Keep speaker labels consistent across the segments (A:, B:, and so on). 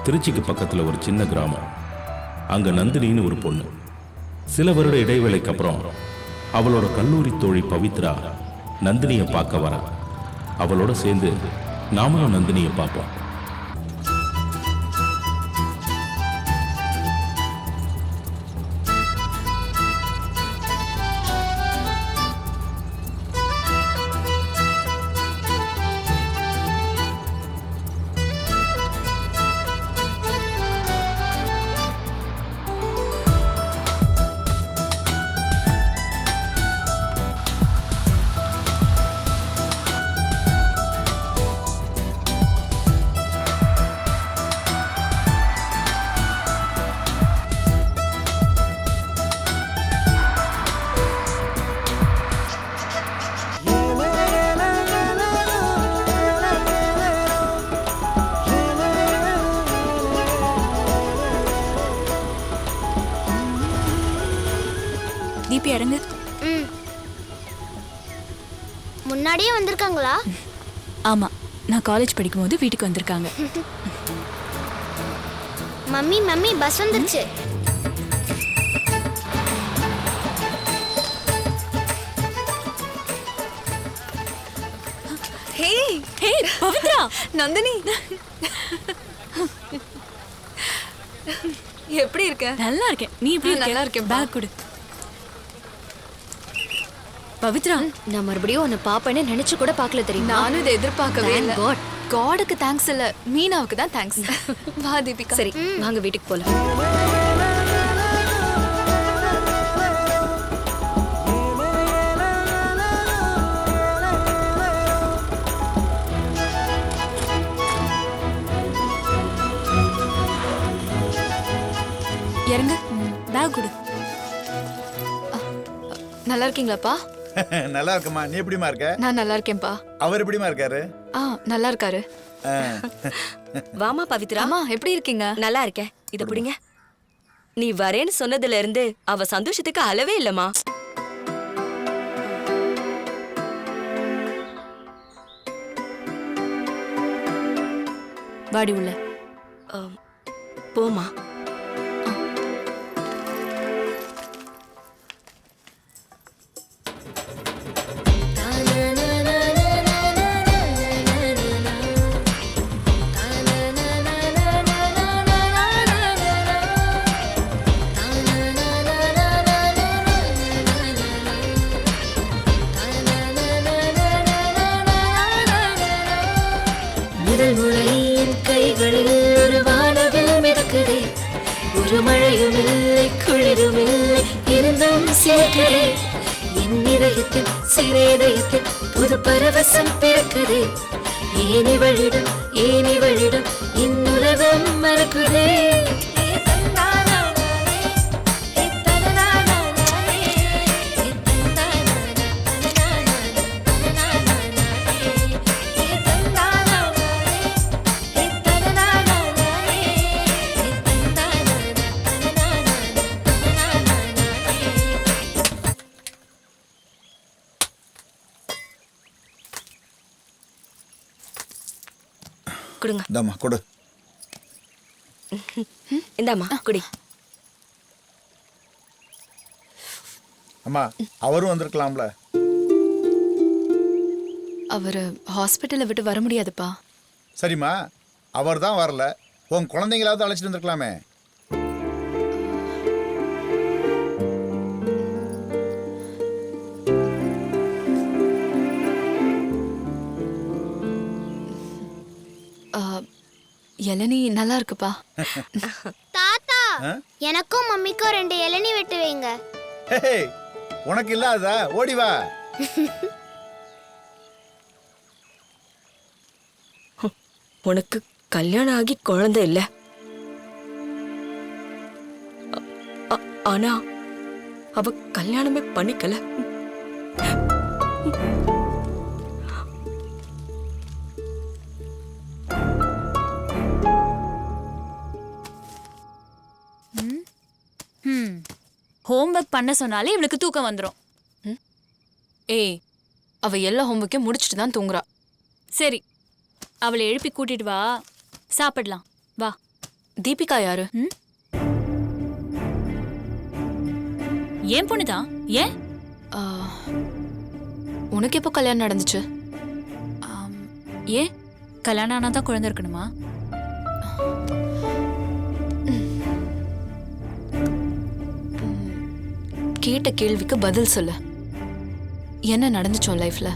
A: திருச்சிக்கு பக்கத்துல ஒரு சின்ன கிராமம். அங்க நந்தினின்னு ஒரு பொண்ணு. சில வருட இடைவேளைக்கு அப்புறம் அவளோட கல்லூரி தோழி பவித்ரா நந்தினியை பார்க்க வரா. அவளோட சேர்ந்து நாமளும் நந்தினியை பார்ப்போம்.
B: தீபி அடங்கு.
C: முன்னாடியே வந்திருக்காங்களா?
B: ஆமா, நான் காலேஜ் படிக்கும்போது வீட்டுக்கு வந்திருக்காங்க.
C: மம்மி மம்மி பஸ் வந்துருச்சு.
B: ஹே ஹே பவித்ரா, நந்தினி
D: எப்படி இருக்க?
B: நல்லா இருக்கேன். நீ எப்படி இருக்க?
D: நல்லா இருக்கேன்.
B: பேக் கொடு. பவித்ரா,
E: நான் மறுபடியும் உன்னை பாப்பேன்னு நினைச்சு கூட பார்க்கல தெரியுமா?
D: நானும் இதை எதிர்பார்க்கவே
E: Thank
D: இல்லை.
E: God.
D: காடுக்கு தேங்க்ஸ் இல்ல, மீனாவுக்கு தான் தேங்க்ஸ். வா தீபிகா.
E: சரி வாங்க வீட்டுக்கு போலாம்.
B: இறங்கு. பேக் கொடு.
D: நல்லா இருக்கீங்களாப்பா?
F: நல்லா இருக்கமா. நீ எப்படிமா இருக்க?
D: நான் நல்லா இருக்கேன்ப்பா.
F: அவர் எப்படிமா இருக்காரு?
D: நல்லா இருக்காரு.
G: வாமா பவித்ரா.
D: அம்மா எப்படி இருக்கீங்க?
G: நல்லா இருக்கேன். இத புடிங்க. நீ வரேன்னு சொன்னதுல இருந்து அவ சந்தோஷத்துக்கு அளவே இல்லம்மா.
B: வாடி உள்ள.
G: போமா.
H: முதல் முறையின் கைகளில் ஒரு வானவில் மிதக்குதே, ஒரு மழையும் இல்லை குளிரும் இல்லை இருந்தும் சேர்க்கிறே, என் இதயத்தில் சிறேதயத்தில் புது பரவசம் பிறக்குதே, ஏனிவளிடம் இன்னுலகம் மறக்குதே.
G: குடுங்க.
F: இந்தாம்மா கொடு.
G: இந்தாம்மா குடி.
F: அம்மா அவரும் வந்திருக்கலாம்ல.
D: அவரு ஹாஸ்பிட்டலை விட்டு வர முடியாதுப்பா.
F: சரிம்மா, அவர் தான் வரல. உன் குழந்தைங்களாவது அழைச்சிட்டு வந்திருக்கலாமே.
D: இளநீ நல்லா இருக்குப்பா.
C: தாத்தா, எனக்கும் மம்மிக்கும் 2 இளநீ வெட்டு வைங்க.
F: ஹே, உனக்கு இல்லாததா? ஓடி வா.
G: உனக்கு கல்யாணம் ஆகி குழந்தை இல்ல. ஆனா அவ கல்யாணமே பண்ணிக்கல.
B: ஹோம்வொர்க் பண்ண சொன்னாலே இவளுக்கு தூக்கம் வந்துடும்.
D: ஏய், அவ எல்லா ஹோம்வொர்க்கையும் முடிச்சுட்டு தான் தூங்குறா.
B: சரி, அவளை எழுப்பி கூட்டிட்டு வா, சாப்பிடலாம். வா.
D: தீபிகா யாரு?
B: ஏன் பொண்ணுதான். ஏன்?
D: ஆ, உனக்கு எப்போ கல்யாணம் நடந்துச்சு?
B: ஏன் கல்யாணம் ஆனாதான் குழந்தை இருக்கணுமா?
D: கேட்ட கேள்விக்கு பதில் சொல்லு. என்ன நடந்துச்சோ லைஃப்ல?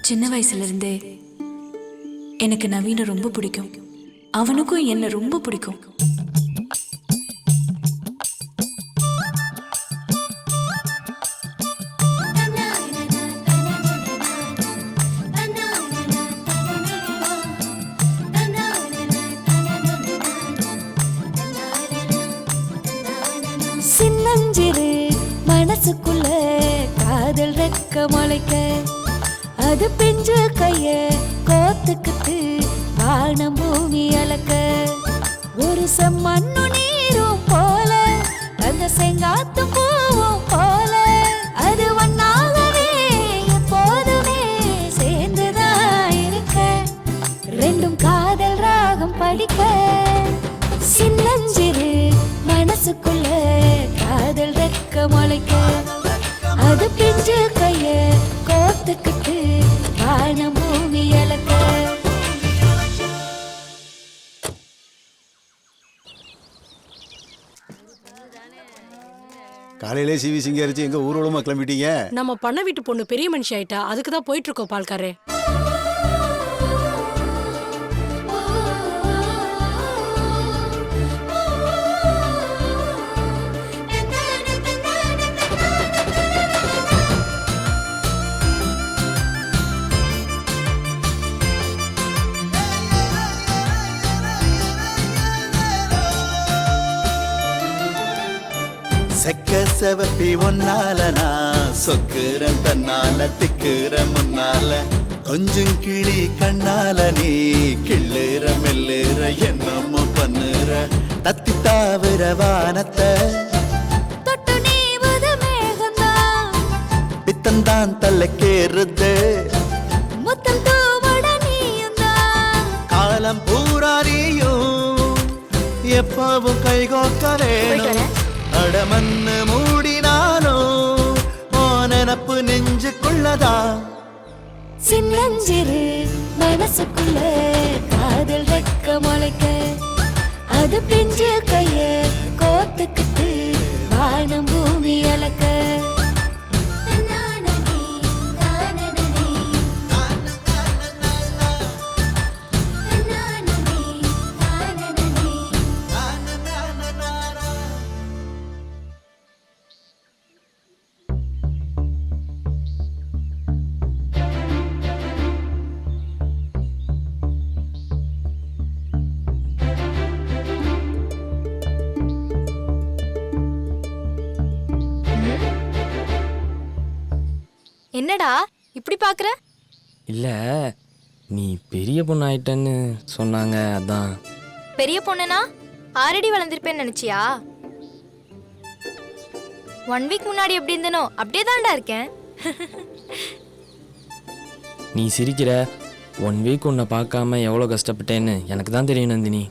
B: சின்ன வயசுல இருந்தே எனக்கு நவீன ரொம்ப பிடிக்கும். அவனுக்கும் என்ன ரொம்ப பிடிக்கும்.
H: சின்னஞ்சிறு மனசுக்குள்ள காதல் ரெக்க முளைக்க, அது பிஞ்சு கைய கோத்துக்கிட்டு வானம் பூமி அளக்க, ஒரு செம்மண்ணு நீரும் போல அந்த செங்காத்து பூவும் போல, அது ஒன்னாகவே எப்போதுமே சேர்ந்துதான் இருக்க, ரெண்டும் காதல் ராகம் படிக்க. சின்னஞ்சிறு மனசுக்குள்ள காதல் ரெக்க முளைக்க, அது பிஞ்சு கைய கோத்துக்கிட்டு வானம் பூமி அளக்க.
I: காலையிலே சிவி சிங்காரிச்சு எங்க ஊர்வலமா கிளம்பிட்டீங்க?
J: நம்ம பண்ண வீட்டு பொண்ணு பெரிய மனுஷி ஆயிட்டா, அதுக்கு தான் போயிட்டு இருக்கோம் பால்காரே.
K: செக்க செவப்பி ஒன்னால நான் சொக்குறேன் தன்னால திக்குற முன்னால, கொஞ்சம் கிளி கண்ணால நீ கிள்ளுற மெல்லுற என்னமோ பண்ணுற, தத்தி தாவுற வானத்தை
H: தொட்டு நீவது மேகந்தான்,
K: பித்தந்தான் தலைக்கேறுது
H: முத்தம் தூவட நீயுந்தான்,
K: காலம் பூரா நீயும் எப்பவும் கைகோக்க வேணும், அடமண்ணு மூடினாலும் ஓ நினப்பு நெஞ்சுக்குள்ளதா.
H: சின்னஞ்சிறு மனசுக்குள்ள காதல் ரெக்க முளைக்க, அது பிஞ்சு கைய கோத்துக்கிட்டு வானம் பூமி அளக்க.
E: என்னடா இப்படி பாக்குற?
L: இல்ல, நீ பெரிய பொண்ணு ஆயிட்டன்னு சொன்னாங்க, அதான்.
E: பெரிய பொண்ணுனா ஆல்ரெடி வளர்ந்துருப்பேன்னு நினைச்சியா? 1 வீக் முன்னாடி எப்படி இருந்தனோ அப்படியே தான்டா இருக்கேன்.
L: நீ சிரிக்கிற. 1 வீக் உன்னை பார்க்காம எவ்வளோ கஷ்டப்பட்டேன்னு எனக்கு தான் தெரியும் நந்தினி.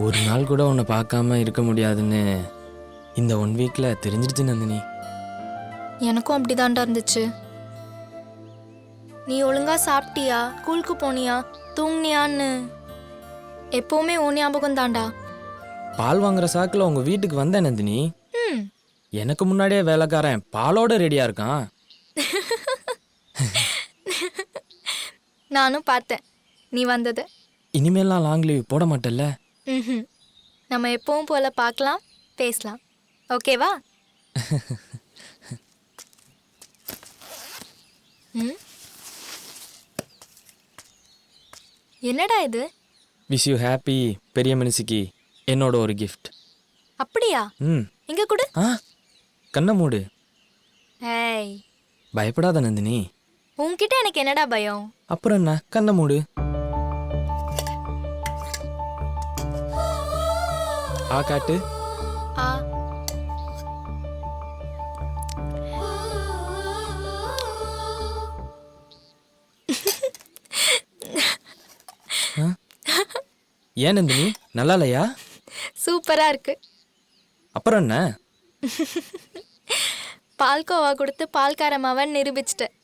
L: ஒரு நாள் கூட உன்னை பார்க்காம இருக்க முடியாதுன்னு இந்த 1 வீக்ல தெரிஞ்சிருச்சு நந்தினி.
E: எனக்கும் அப்படிதான்டா இருந்துச்சு. நீ ஒழுங்கா சாப்பிட்டியா, ஸ்கூலுக்கு போனியா, தூங்குனியான்னு எப்பவுமே உன் ஞாபகம் தான்டா.
L: பால் வாங்குற சாக்கில் உங்க வீட்டுக்கு வந்தேன் நந்தினி. எனக்கு முன்னாடியே வேலைக்காரன் பாலோட ரெடியா இருக்கான்.
E: நானும் பார்த்தேன் நீ வந்தது.
L: இனிமேலாம் லாங் லீவ் போட மாட்டேல்ல?
E: நம்ம எப்பவும் போல பார்க்கலாம், பேசலாம். ஓகேவா? என்னடா இது?
L: விஷ் யூ ஹாப்பி பெரிய மனுஷிக்கு என்னோட ஒரு கிஃப்ட்.
E: அப்படியா? இங்க கொடு.
L: கண்ணை மூடு.
E: ஏய்,
L: பயப்படாத நந்தினி.
E: உன்கிட்ட எனக்கு என்னடா பயம்?
L: அப்புறம் என்ன, கண்ணை மூடு. காட்டு. ஏன் நந்தினி நல்லா இல்லையா?
E: சூப்பரா இருக்கு.
L: அப்புறம் என்ன?
E: பால்கோவா கொடுத்து பால்காரமாவன் நிரூபிச்சிட்டேன்.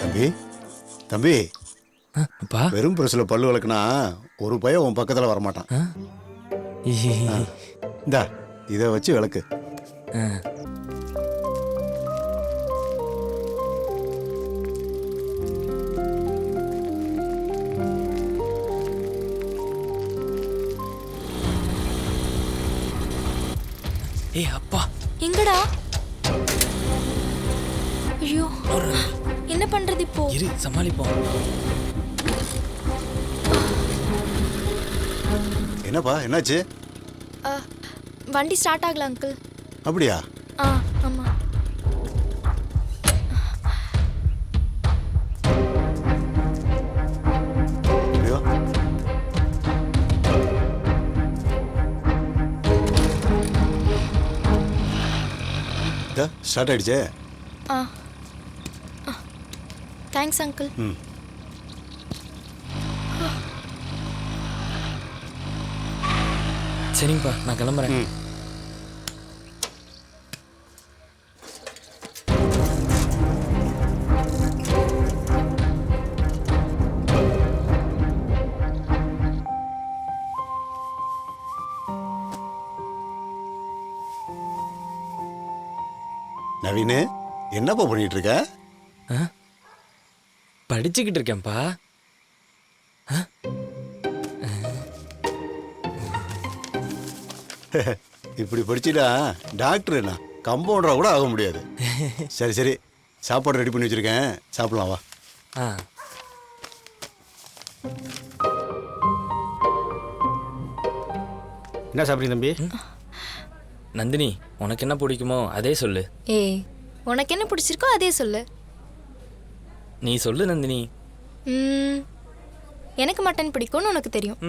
I: தம்பி தம்பி
L: அப்பா
I: வெறும் பிரஸ்ல பல்லு விளக்குனா ஒரு பையன் உன் பக்கத்துல வரமாட்டான். இந்தா இதை வச்சு விளக்கு.
L: ஏய் அப்பா
E: எங்கடா? ஐயோ, என்ன பண்றது இப்போ?
L: இரு சமாளிப்போம்.
I: என்னப்பா என்னாச்சு?
E: வண்டி ஸ்டார்ட் ஆகல அங்கிள்.
I: அப்படியா?
E: ஆமா.
I: ஐயோ. ஸ்டார்ட் ஆயிடுச்சே.
E: Thanks uncle.
L: சரிங்கப்பா நான் கிளம்புறேன்.
I: நவீனு என்னப்பா பண்ணிட்டு இருக்க?
L: படிச்சுக்கிட்டு இருக்கேன்ப்பா.
I: இப்படி படிச்சுட்டா டாக்டர் என்ன கம்பவுண்டரா கூட ஆக முடியாது. சரி சரி சாப்பாடு ரெடி பண்ணி வச்சிருக்கேன், சாப்பிடலாம் வா.
M: என்ன சாப்பிட்றீங்க தம்பி?
L: நந்தினி உனக்கு என்ன பிடிக்குமோ அதே சொல்லு.
E: ஏய், உனக்கு என்ன பிடிச்சிருக்கோ அதே சொல்லு.
L: நீ சொல்லு நந்தினி.
E: எனக்கு மட்டன் பிடிக்கும்னு உனக்கு தெரியும்,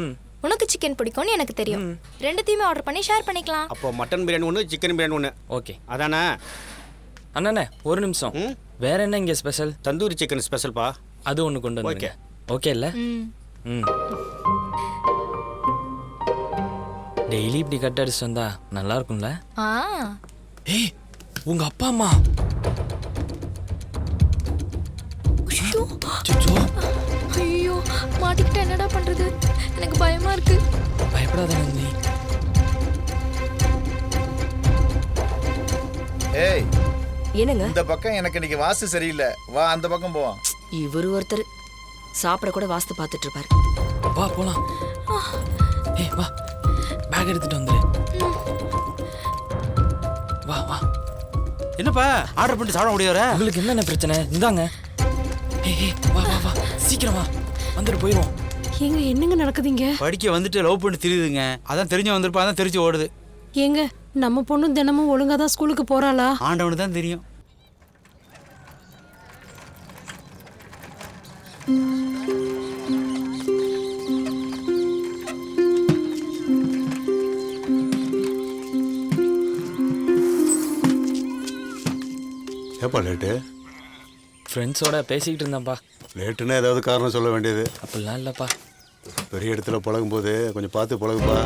E: உனக்கு சிக்கன் பிடிக்கும்னு எனக்கு தெரியும். ரெண்டுத்தையுமே ஆர்டர் பண்ணி ஷேர் பண்ணிக்கலாம்.
M: அப்போ மட்டன் பிரியாணி ஒன்று, சிக்கன் பிரியாணி ஒன்று.
L: ஓகே
M: அதானே?
L: அண்ணாண்ணே ஒரு நிமிஷம். வேற என்ன இங்கே ஸ்பெஷல்?
M: தந்தூரி சிக்கன் ஸ்பெஷல்ப்பா.
L: அது ஒன்று கொண்டு வந்து. ஓகே இல்லை? டெய்லி இப்படி கட் அடிச்சு வந்தா நல்லா இருக்கும்ல? ஏய் உங்க அப்பா அம்மா.
E: ஐயோ மாட்டிக்கிட்ட என்னடா பண்றது? எனக்கு பயமா இருக்கு.
L: பயப்படாத நந்தினி.
F: ஏய்
G: என்னங்க?
F: இந்த பக்கம் எனக்கு இன்னைக்கு வாஸ்து சரியில்லை, வா அந்த பக்கம் போவோம்.
G: இவரு ஒருத்தர் சாப்பிட கூட வாஸ்து பார்த்துட்டு இருப்பாரு.
L: வா போலாம். ஏய் வா பேக் எடுத்துட்டு வந்துரு. வா வா.
M: என்னப்பா ஆர்டர் பண்ணிட்டு சாப்பிட முடியாதா?
L: உங்களுக்கு என்னென்ன பிரச்சனை? இந்தாங்க. ஏய் வா வா வா சீக்கிரம் வா, வந்துட்டு போயிடுவோம்.
J: ஏங்க என்னங்க நடக்குதுங்க?
M: படிக்க வந்துட்டு லவ் பண்ணி தெரியுதுங்க, அதான் தெரிஞ்சு வந்திருப்பா, அதான் தெரிஞ்சு ஓடுது.
J: ஏங்க நம்ம பொண்ணு தினமும் ஒழுங்கா தான் ஸ்கூலுக்கு போறாளா?
M: ஆண்டவனு தான் தெரியும்.
I: ஏப்பா லேட்டு?
L: ஃப்ரெண்ட்ஸோட பேசிக்கிட்டு இருந்தேன்ப்பா.
I: லேட்டுன்னா ஏதாவது காரணம் சொல்ல வேண்டியது.
L: அப்படிலாம் இல்லைப்பா.
I: பெரிய இடத்துல பழகும்போது கொஞ்சம் பார்த்து பழகுப்பா.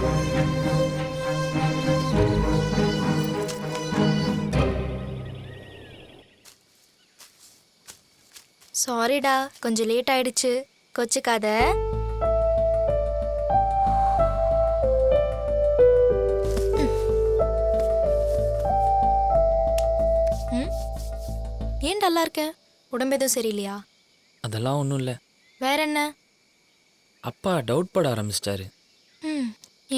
E: சாரிடா, கொஞ்சம் லேட் ஆயிடுச்சு, கொச்சுக்காத. ஏன் டல்லா இருக்க? உடம்பு எதுவும் சரியில்லையா?
L: அதெல்லாம் ஒன்றும் இல்லை.
E: வேற என்ன?
L: அப்பா டவுட் பட ஆரம்பிச்சிட்டாரு.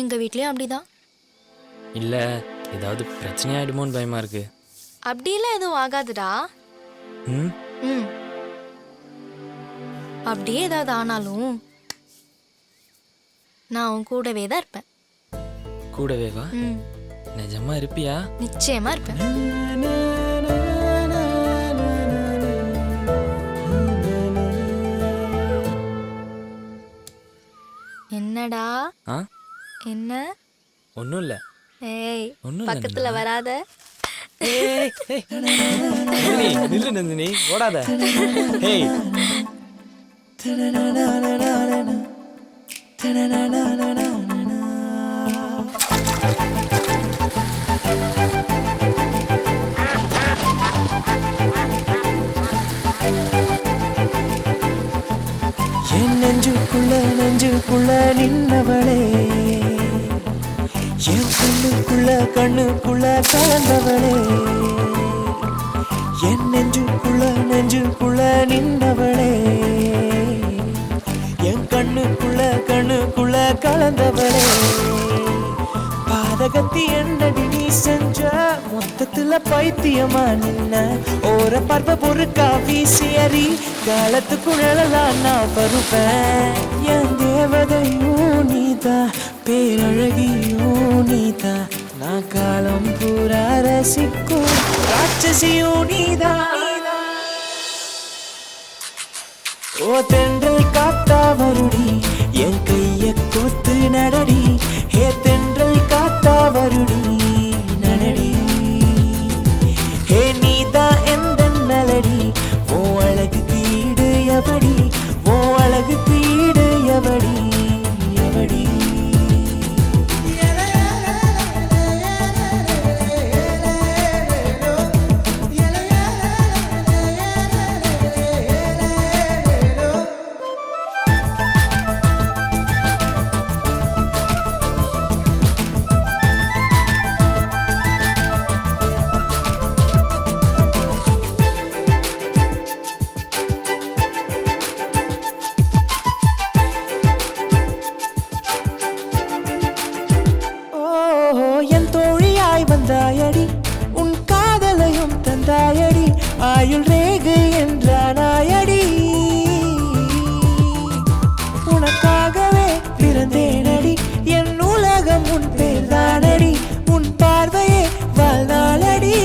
E: எங்க வீட்லயும் அப்படிதான்.
L: இல்லை ஏதாவது பிரச்சனையாயிடுமோன்னு பயமா இருக்கு.
E: அப்படியெல்லாம் எதுவும் ஆகாதுடா.
L: ம்
E: அப்படியே ஏதாவது ஆனாலும் நான் உன் கூடவே தான் இருப்பேன்.
L: கூடவே வா.
E: ம்,
L: நிஜமா இருப்பியா?
E: நிச்சயமா இருப்பேன். என்னடா?
L: ஆ
E: என்ன?
L: ஒன்றும் இல்லை.
E: ஏய்,
L: ஒண்ணும் இல்ல
E: பக்கத்துல வராத.
L: நந்தினி நில்லு நந்தினி, ஓடாத. ஹேய்
K: என் நெஞ்சுக்குள்ள நின்னவளே, என் கண்ணுக்குள்ள கலந்தவளே, என் நெஞ்சுக்குள்ள நின்னவளே, என் கண்ணுக்குள்ள கலந்தவளே, பாதகத்தி என்னடி நீ செஞ்ச, மொத்தத்துல பைத்தியமா நின்ன, ஓர பார்ப்ப பொறுக்கா வீசியறி, காலத்துக்குழலாம் நான் பருப்பேன், என் தேவதையும் நீதா, பேரழகியும் நீதா, நான் காலம் பூரா ரசிக்கும் ராட்சசியும் நீதா. ஓ தென்றல் காத்தா வருடி, என் கைய கோத்து நடடி, ஹே தென்றல் காத்தா வருடி நடடி, ஹே நீதா எந்த நலடி, ஓ அழகு தீடு எவடி, ஓ அழகு தீடு எவடி எவடி. என் தோழியாய் வந்தாயடி, உன் காதலையும் தந்தாயடி, ஆயுள் ரேகை என்றானாயடி, உனக்காகவே பிறந்தேனடி, என் உலகம் உன் பேர்தானடி, உன் பார்வையே வாழ்நாளடி,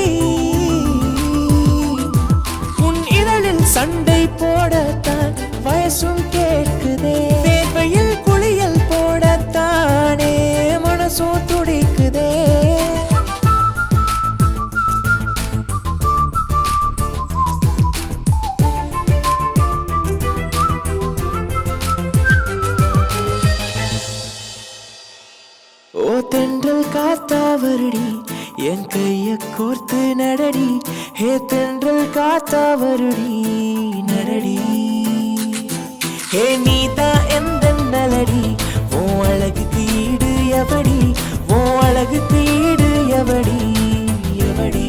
K: உன் இதழில் சண்டை போடத்தான் வயசும் கேட்குதே, வேர்வையில் குளியல் போடத்தானே மனசும் துடிக்குதே. ஓ தென்றல் காத்தா வருடி, என் கைய கோர்த்து நடடி, ஹே தென்றல் காத்தா வருடி நடடி, ஹே நீதா எந்த நலடி, ஓ அழகு தீடு எவடி, ஓ அழகு தீடு எவடி எவடி.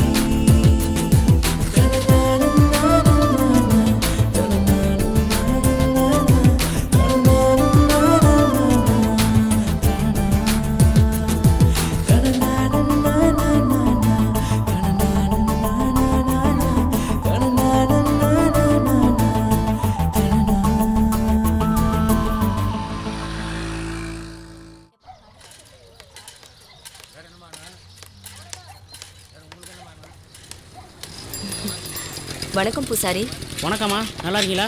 G: வணக்கம் பூசாரி.
M: வணக்கம்மா, நல்லா இருக்கீங்களா?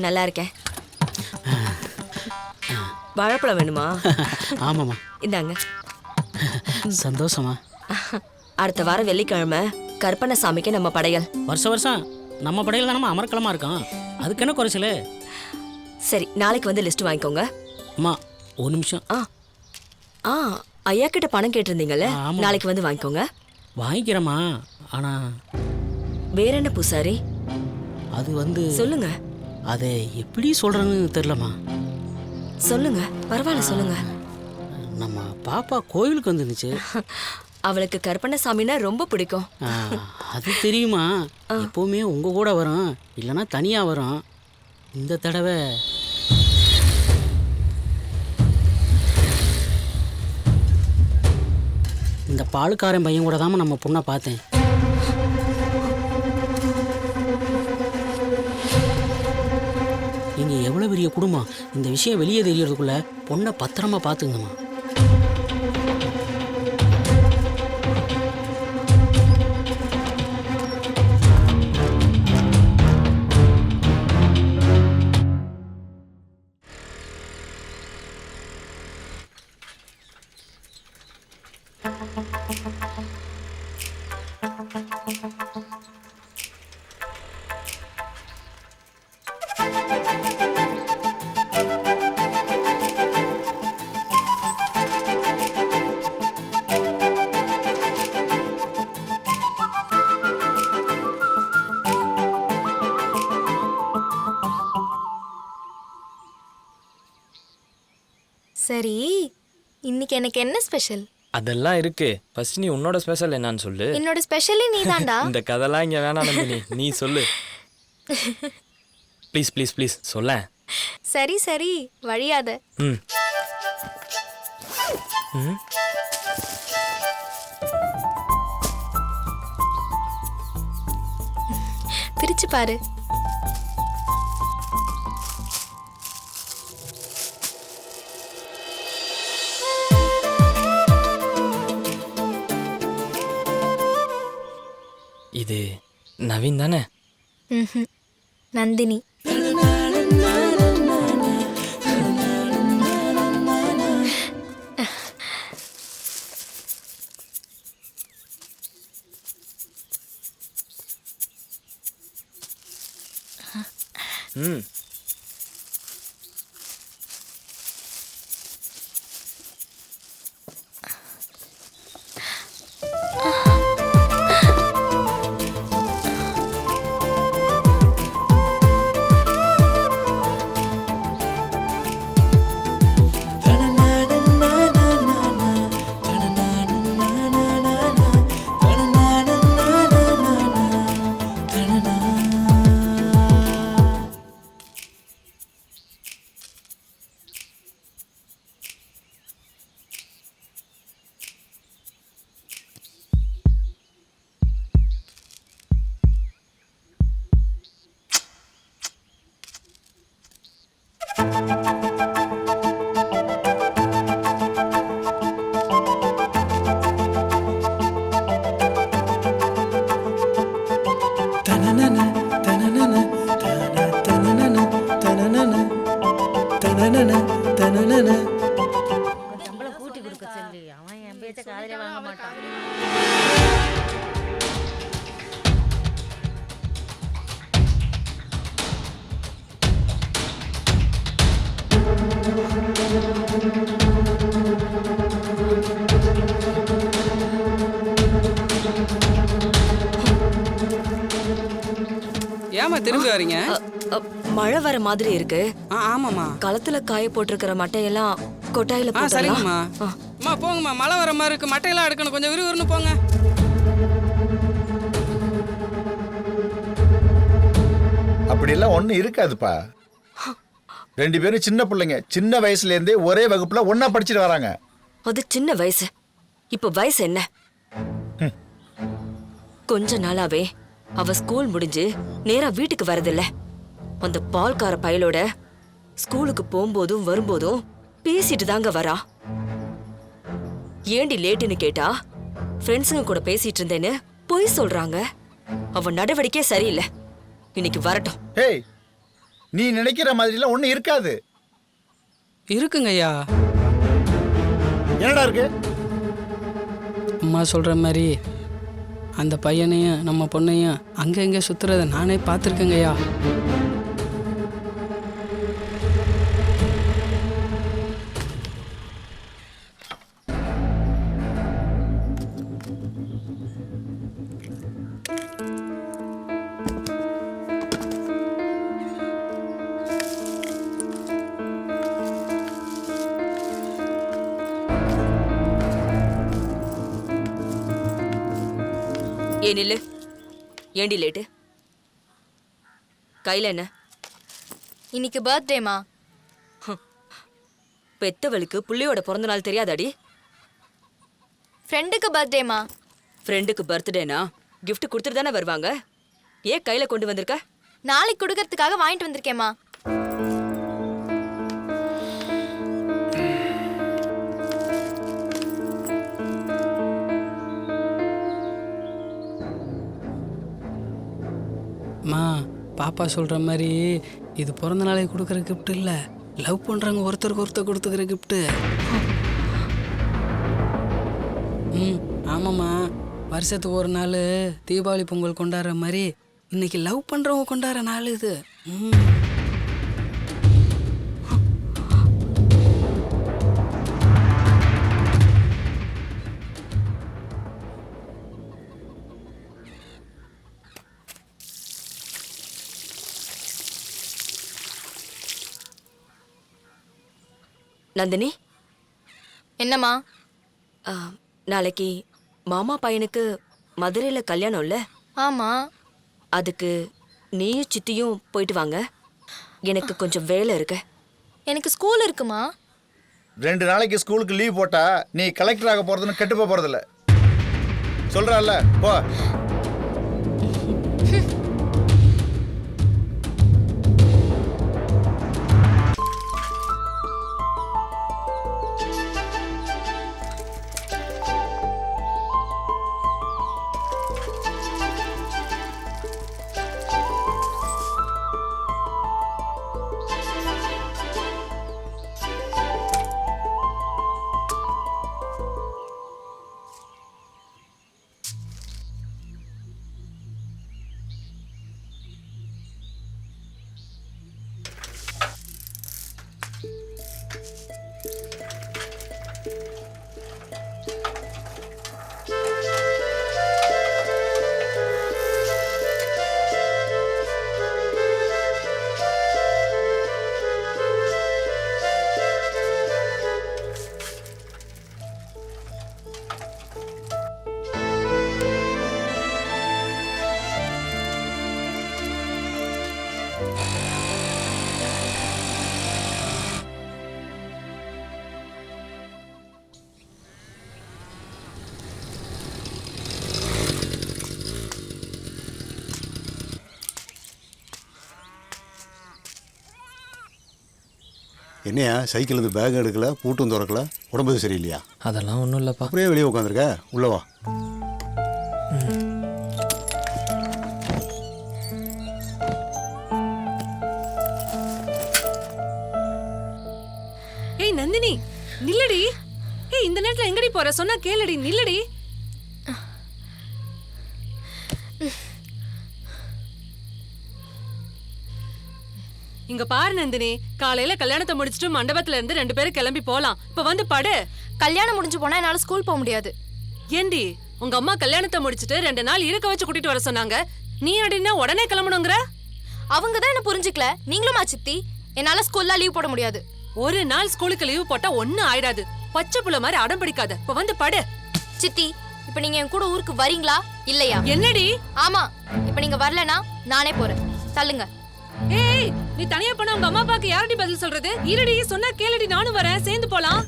G: நல்லா இருக்கேன். வாழைப்பழம் வேணுமா?
M: ஆமாம்மா.
G: இந்தாங்க.
M: சந்தோஷமா.
G: அடுத்த வாரம் வெள்ளிக்கிழமை கற்பனை நம்ம படையல்.
M: வருஷம் நம்ம படையில் தான் நம்ம அமர்க்கலமாக இருக்கோம். அதுக்கு என்ன குறைச்சல்?
G: சரி, நாளைக்கு வந்து லிஸ்ட் வாங்கிக்கோங்க.
M: அம்மா ஒரு நிமிஷம்.
G: ஐயா கிட்ட பணம் கேட்டிருந்தீங்கல்ல, நாளைக்கு வந்து வாங்கிக்கோங்க.
M: வாங்கிக்கிறேம்மா. ஆனால்
G: வேற என்ன பூசாரி?
M: அது வந்து
G: சொல்லுங்க.
M: அதை எப்படி சொல்கிறேன்னு தெரிலம்மா.
G: சொல்லுங்க, பரவாயில்ல சொல்லுங்க.
M: நம்ம பாப்பா கோயிலுக்கு வந்துருந்துச்சு.
G: அவளுக்கு கற்பனை சாமின்னா ரொம்ப பிடிக்கும்.
M: அது தெரியுமா? எப்போவுமே உங்கள் கூட வரும், இல்லைன்னா தனியாக வரும். இந்த தடவை இந்த பாலுக்காரன் பையன் கூட தான் நம்ம பொண்ணை பார்த்தேன். நீங்கள் எவ்வளோ பெரிய குடும்பம். இந்த விஷயம் வெளியே தெரியறதுக்குள்ள பொண்ணை பத்திரமா பார்த்துங்கம்மா.
E: சரி, இன்னைக்கு எனக்கு என்ன ஸ்பெஷல்?
L: அதெல்லாம் இருக்கு. ஃபர்ஸ்ட் நீ உன்னோட ஸ்பெஷல் என்னன்னு சொல்லு.
E: என்னோட ஸ்பெஷலே நீதான்டா.
L: இந்த கதைலாம் இங்க வேணாம் நந்தினி, நீ சொல்லு. ப்ளீஸ் ப்ளீஸ் ப்ளீஸ் சொல்ல.
E: சரி சரி, வழியாத.
L: ம் ம்
E: பிரிச்சு பாரு.
L: இது நவீன் தானே?
E: நந்தினி.
L: ம்
N: கூட்டி கொடுக்க சொல்லி அவன் என் பேச்ச காதுல வாங்க மாட்டான்.
O: ஏமா திரும்பி வரீங்க?
G: மழை வர மாதிரி இருக்கு.
O: ஆமாம்மா.
G: களத்துல காய போட்டிருக்கிற மட்டையெல்லாம் கொட்டாயில
O: சரிங்கம்மா. அம்மா போங்கம்மா, மழை வர மாதிரி இருக்கு, மட்டையெல்லாம் எடுக்கணும், கொஞ்சம் விறுவிறுன்னு போங்க.
F: அப்படியெல்லாம் ஒன்றும் இருக்காதுப்பா. 2 பேரும் சின்ன பிள்ளைங்க, சின்ன வயசுல இருந்தே ஒரே வகுப்புல ஒன்னா படிச்சுட்டு வராங்க.
G: அது சின்ன வயசு. இப்ப வயசு என்ன? கொஞ்ச நாளாவே அவ ஸ்கூல் முடிஞ்சு நேரா வீட்டுக்கு வரதில்ல. அந்த பால்கார பயலோட ஸ்கூலுக்கு போகும்போதும் வரும்போதும் பேசிட்டு தாங்க வரா. ஏண்டி லேட்டுன்னு கேட்டா ஃப்ரெண்ட்ஸுங்க கூட பேசிட்டு இருந்தேன்னு பொய் சொல்றாங்க. அவ நடவடிக்கை சரியில்லை. இன்னைக்கு வரட்டும்.
F: ஏய், நீ நினைக்கிற மாதிரிலாம் ஒன்றும் இருக்காது.
O: இருக்குங்க ஐயா.
F: என்னடா இருக்கு?
O: அம்மா சொல்ற மாதிரி அந்த பையனையும் நம்ம பொண்ணையும் அங்கே இங்கே சுத்துறத நானே பார்த்துருக்கேங்க ஐயா.
G: ஏன் இல்ல? ஏண்டி லேட்டு? கையில என்ன?
E: இன்னைக்கு பர்த்டேமா.
G: பெத்தவளுக்கு புள்ளையோட பிறந்த நாள் தெரியாதாடி?
E: ஃப்ரெண்டுக்கு பர்த்டேமா.
G: ஃப்ரெண்டுக்கு பர்த்டேனா கிஃப்ட் கொடுத்துட்டு தானே வருவாங்க. ஏன் கையில கொண்டு வந்திருக்க?
E: நாளைக்கு கொடுக்கறதுக்காக வாங்கிட்டு வந்திருக்கேம்மா.
O: அம்மா பாப்பா சொல்கிற மாதிரி இது பிறந்த நாளைக்கு கொடுக்குற கிஃப்ட் இல்லை, லவ் பண்ணுறாங்க ஒருத்தருக்கு ஒருத்தர் கொடுத்துக்கிற கிஃப்ட்டு. ஆமாம்மா, வருஷத்துக்கு ஒரு நாள் தீபாவளி பொங்கல் கொண்டாடுற மாதிரி இன்னைக்கு லவ் பண்ணுறவங்க கொண்டாடுற நாள் இது.
G: நந்தினி,
E: என்னம்மா?
G: நாளைக்கு மாமா பையனுக்கு மதுரையில கல்யாணம்ல?
E: ஆமா.
G: அதுக்கு நீயும் சித்தியும் போயிட்டு வாங்க, எனக்கு கொஞ்சம் வேலை இருக்கு.
E: எனக்கு ஸ்கூல் இருக்குமா?
F: 2 நாளைக்கு ஸ்கூலுக்கு லீவ் போட்டா நீ கலெக்டர் ஆக போறதுன்னு கெட்டு போறதில்ல சொல்றல்ல, போ.
I: என்னையா சைக்கிள் இருந்து பேக் எடுக்கல, பூட்டும் திறக்கல, உடம்பு சரியில்லையா?
L: அதெல்லாம் ஒன்றும் இல்லைப்பா.
I: அப்படியே வெளியே உட்காந்துருக்க, உள்ளவா.
J: ஏய் நந்தினி, நில்லடி. ஏய், இந்த நேரத்துல எங்கடி போற? சொன்னா கேளுடி, நில்லடி. இங்க பாரு நந்தினி, காலையில கல்யாணத்தை முடிச்சிட்டு மண்டபத்துல இருந்து 2 பேரும் கிளம்பி போலாம். இப்ப வந்து படு.
E: கல்யாணம் முடிஞ்சு போனா என்னால ஸ்கூல் போக முடியாது.
J: ஏண்டி, உங்க அம்மா கல்யாணத்தை முடிச்சிட்டு 2 நாள் இருக்க வச்சு கூட்டிட்டு வர சொன்னாங்க. நீ அடினா உடனே கிளம்பணுங்கிற?
E: அவங்க தான் என்ன புரிஞ்சுக்கல. நீங்களுமா சித்தி? என்னால ஸ்கூல்ல லீவ் போட முடியாது.
J: ஒரு நாள் ஸ்கூலுக்கு லீவ் போட்டா ஒன்னும் ஆயிடாது. பச்சை புள்ள மாதிரி அடம் பிடிக்காத. இப்ப வந்து படு.
E: சித்தி, இப்ப நீங்க என் கூட ஊருக்கு வரீங்களா இல்லையா?
J: என்னடி?
E: ஆமா, இப்ப நீங்க வரலனா நானே போறேன். தள்ளுங்க.
J: ஏய், நீ தனியா போனா உங்க அம்மா அப்பாக்கு யாரடி பதில் சொல்றது? இருடி, சொன்னா கேளுடி, நானும் வரேன், சேர்ந்து போலாம்.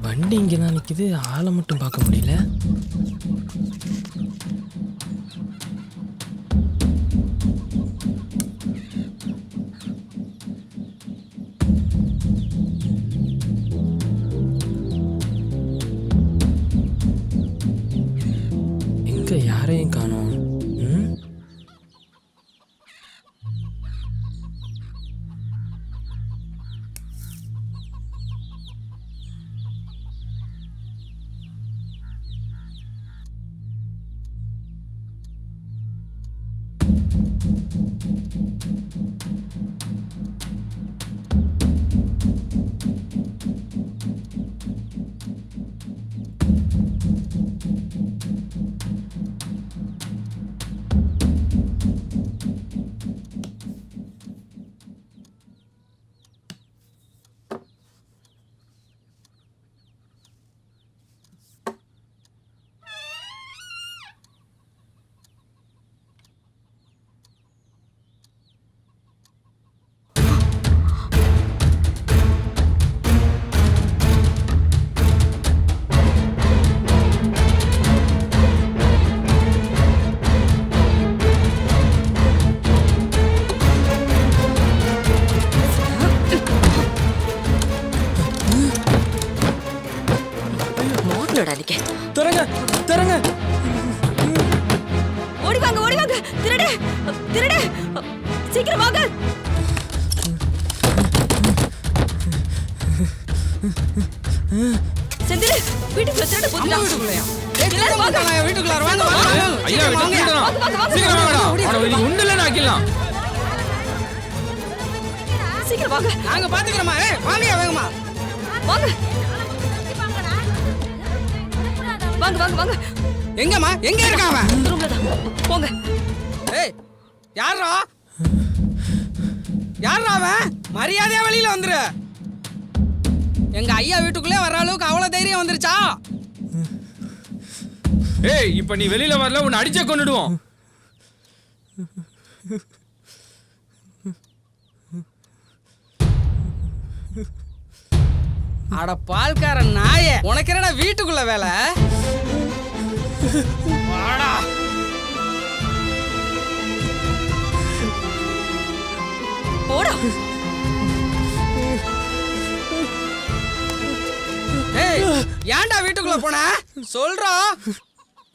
L: வண்டி இங்கே தான் நிற்கிது, ஆளை மட்டும் பார்க்க முடியல. எங்க யாரையும் காணோம்.
G: என்னடா நிக்க
L: திறங்க திறங்க.
G: ஓடி வாங்க திருடு திருடு சீக்கிரம் வாங்க. செந்தில் வீட்டுக்குள்ள திருடு போட்டுட்டான். எல்லாரும் வாங்க.
O: வீட்டுக்குள்ளார வாங்க வாங்க.
L: ஐயா சீக்கிரம் வாங்கடா. அவனை நீ உண்டல நாக்கிடலாம்.
G: சீக்கிரம் வாங்க.
O: நாங்க பாத்துக்கிறோமா. வாங்கயா வேகமா.
G: வாங்க வாங்க வாங்க வாங்க.
O: எங்கம்மா எங்க இருக்கான் அவன்?
G: ரூம்ல தான். போங்க.
O: ஏய் யாரா அவன்? மரியாதையா வெளியில வந்துரு. எங்க ஐயா வீட்டுக்குள்ளே வர்ற அளவுக்கு அவ்வளவு தைரியம் வந்துருச்சா?
L: ஏய் இப்ப நீ வெளியில வரல உன்னை அடிச்சே கொன்னுடுவோம்.
O: அட பால்காரன் நாயே, உனக்கு என்னடா வீட்டுக்குள்ள வேலை? வாடா.
G: போடா.
O: ஏய் ஏன்டா வீட்டுக்குள்ள போன? சொல்றா.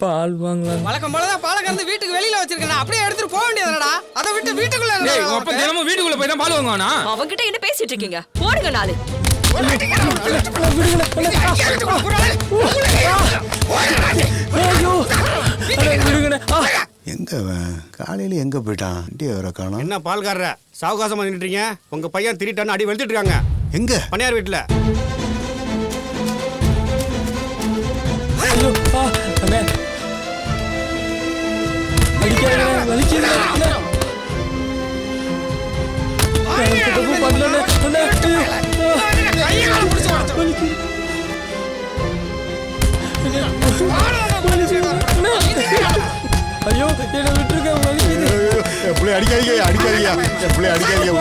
L: பால் வாங்கலாம்.
O: வழக்கம் போலதான் பாலை கறந்து வீட்டுக்கு வெளியில வச்சிருக்கேன். அப்படியே எடுத்துட்டு போக வேண்டியதுடா. அதை விட்டு வீட்டுக்குள்ள
L: ஏய் அப்ப தினமும் வீட்டுக்குள்ள போய் தான் பால் வாங்குவானா?
G: அவன்கிட்ட என்ன பேசிட்டு இருக்கீங்க? போடுங்க நாலு.
I: எங்க அவன் காலையில எங்க போயிட்டான்? வண்டியை வர காணோம்.
P: என்ன பால்காரர சாவகாசமா நின்றுட்டீங்க? உங்க பையன் திருட்டான்னு அடி வெளுத்துட்டு இருக்காங்க.
I: எங்க?
P: பணியார் வீட்டுல.
L: ஐயோ அண்ணே அடிக்காதே வலிக்குது. தப்பு பண்ணல அண்ணே.
O: கையால புடிச்சு வலிக்குது.
L: ஐயோ என்ன விட்டுருக்க வலிக்குது.
I: புள்ளை அடிக்காதீங்க அடிக்காதீங்க. புள்ளை அடிக்காதீங்க.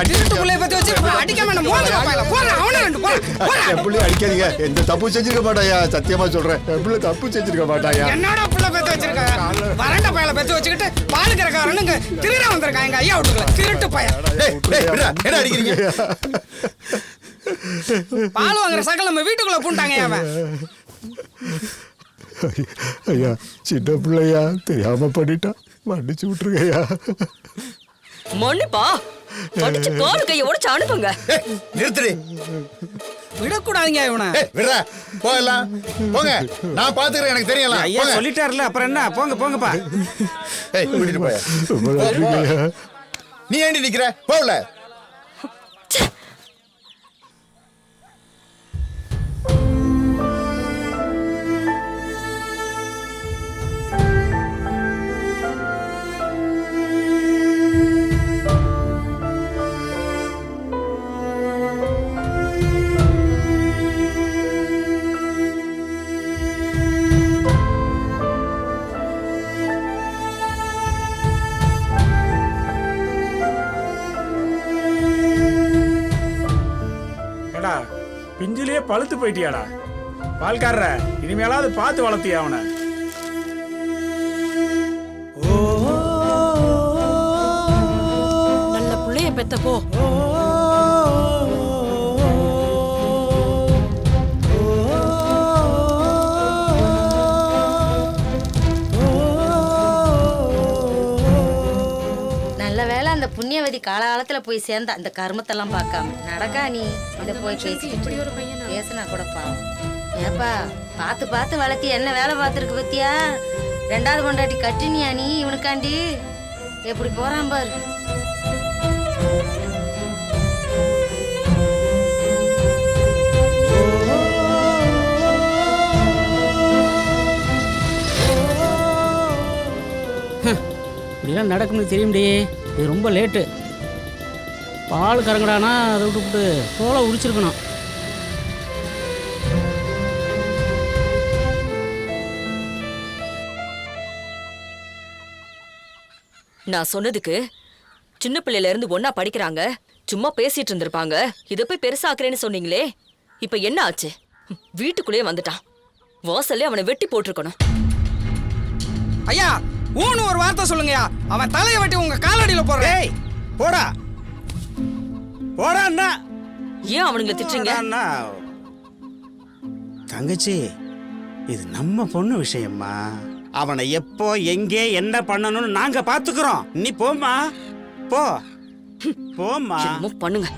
O: வீட்டுக்குள்ளே பத்தி வச்சு அடிக்காம என்ன மோதுற பையல. போற அவன ரெண்டு போற.
I: புள்ளை அடிக்காதீங்க. எந்த தப்பு செஞ்சிருக்க மாட்டாயா. சத்தியமா சொல்றேன். புள்ளை தப்பு செஞ்சிருக்க மாட்டாயா.
O: என்னடா புள்ள பெத்து வச்சிருக்க? வறண்ட பையல பெத்து வச்சுக்கிட்டு பால் கறக்காரனுங்க திருட வந்திருக்கான் எங்க ஐயா வீட்டுக்குள்ள. திருட்டு பையன்.
F: என்ன அடிக்கிறீங்க?
O: பால் வாங்குற சகல நம்ம வீட்டுக்குள்ள பூண்டாங்க அவன்.
I: ஐயா சின்ன பிள்ளையா தெரியாம பண்ணிட்டான். மன்னிச்சு விட்டுருக்கையா.
G: மன்னிப்பா அடிச்சு கால் கையை உடைச்சு அனுப்புங்க.
F: நிறுத்துறி.
O: விடக்கூடாதீங்க இவனை.
F: விடுறா போகலாம். போங்க நான் பாத்துக்கிறேன். எனக்கு தெரியல.
P: ஐயா சொல்லிட்டாருல அப்புறம் என்ன? போங்கப்பா.
F: ஏய் கூட்டிட்டு போயா. நீ ஏண்டி நிக்கிற? போகல.
Q: பிஞ்சிலேயே பழுத்து போயிட்டியாடா பால்காரர. இனிமேலாவது பார்த்து வளர்த்தியா அவனை.
J: நல்ல புள்ளைய பெத்தப்போ.
N: நல்ல வேளை அந்த புண்ணியவதி காலகாலத்துல போய் சேர்ந்தா. இந்த கர்மத்தெல்லாம் பார்க்காம நடக்கா நீ இதை போய் பேசினா கூட பாவம். ஏப்பா பார்த்து பார்த்து வளர்த்தி என்ன வேலை பார்த்துருக்கு பத்தியா? ரெண்டாவது கொண்டாட்டி கட்டினியா நீ இவனுக்காண்டி? எப்படி போறான் பாரு.
M: இப்படிலாம் நடக்கும்னு தெரியும்டி. இது ரொம்ப லேட்டு. பால் கறங்கடானா அதை விட்டுவிட்டு தோலை உரிச்சிருக்கணும்.
G: நான் சொன்னதுக்கு சின்ன பிள்ளையில இருந்து ஒன்னா படிக்கிறாங்க, சும்மா பேசிட்டு இருந்திருப்பாங்க. இதை போய் பெருசாக்குறேன்னு சொன்னீங்களே, இப்ப என்ன ஆச்சு? வீட்டுக்குள்ளேயே வந்துட்டான். வாசல்ல அவனை வெட்டி போட்டிருக்கணும்.
O: ஐயா ஊன்னு ஒரு வார்த்தை சொல்லுங்கயா. அவன் தலையை வெட்டி உங்க காலடியில போடுறேன்.
P: போடா போடா.
G: ஏன் அவனுங்களை திட்டுறீங்க?
P: தங்கச்சி இது நம்ம பொண்ணு விஷயம்மா. அவனை எப்போ எங்கே என்ன பண்ணணும்னு நாங்க பாத்துக்கிறோம். நீ போம்மா, போ போம்மா.
G: பண்ணுங்க.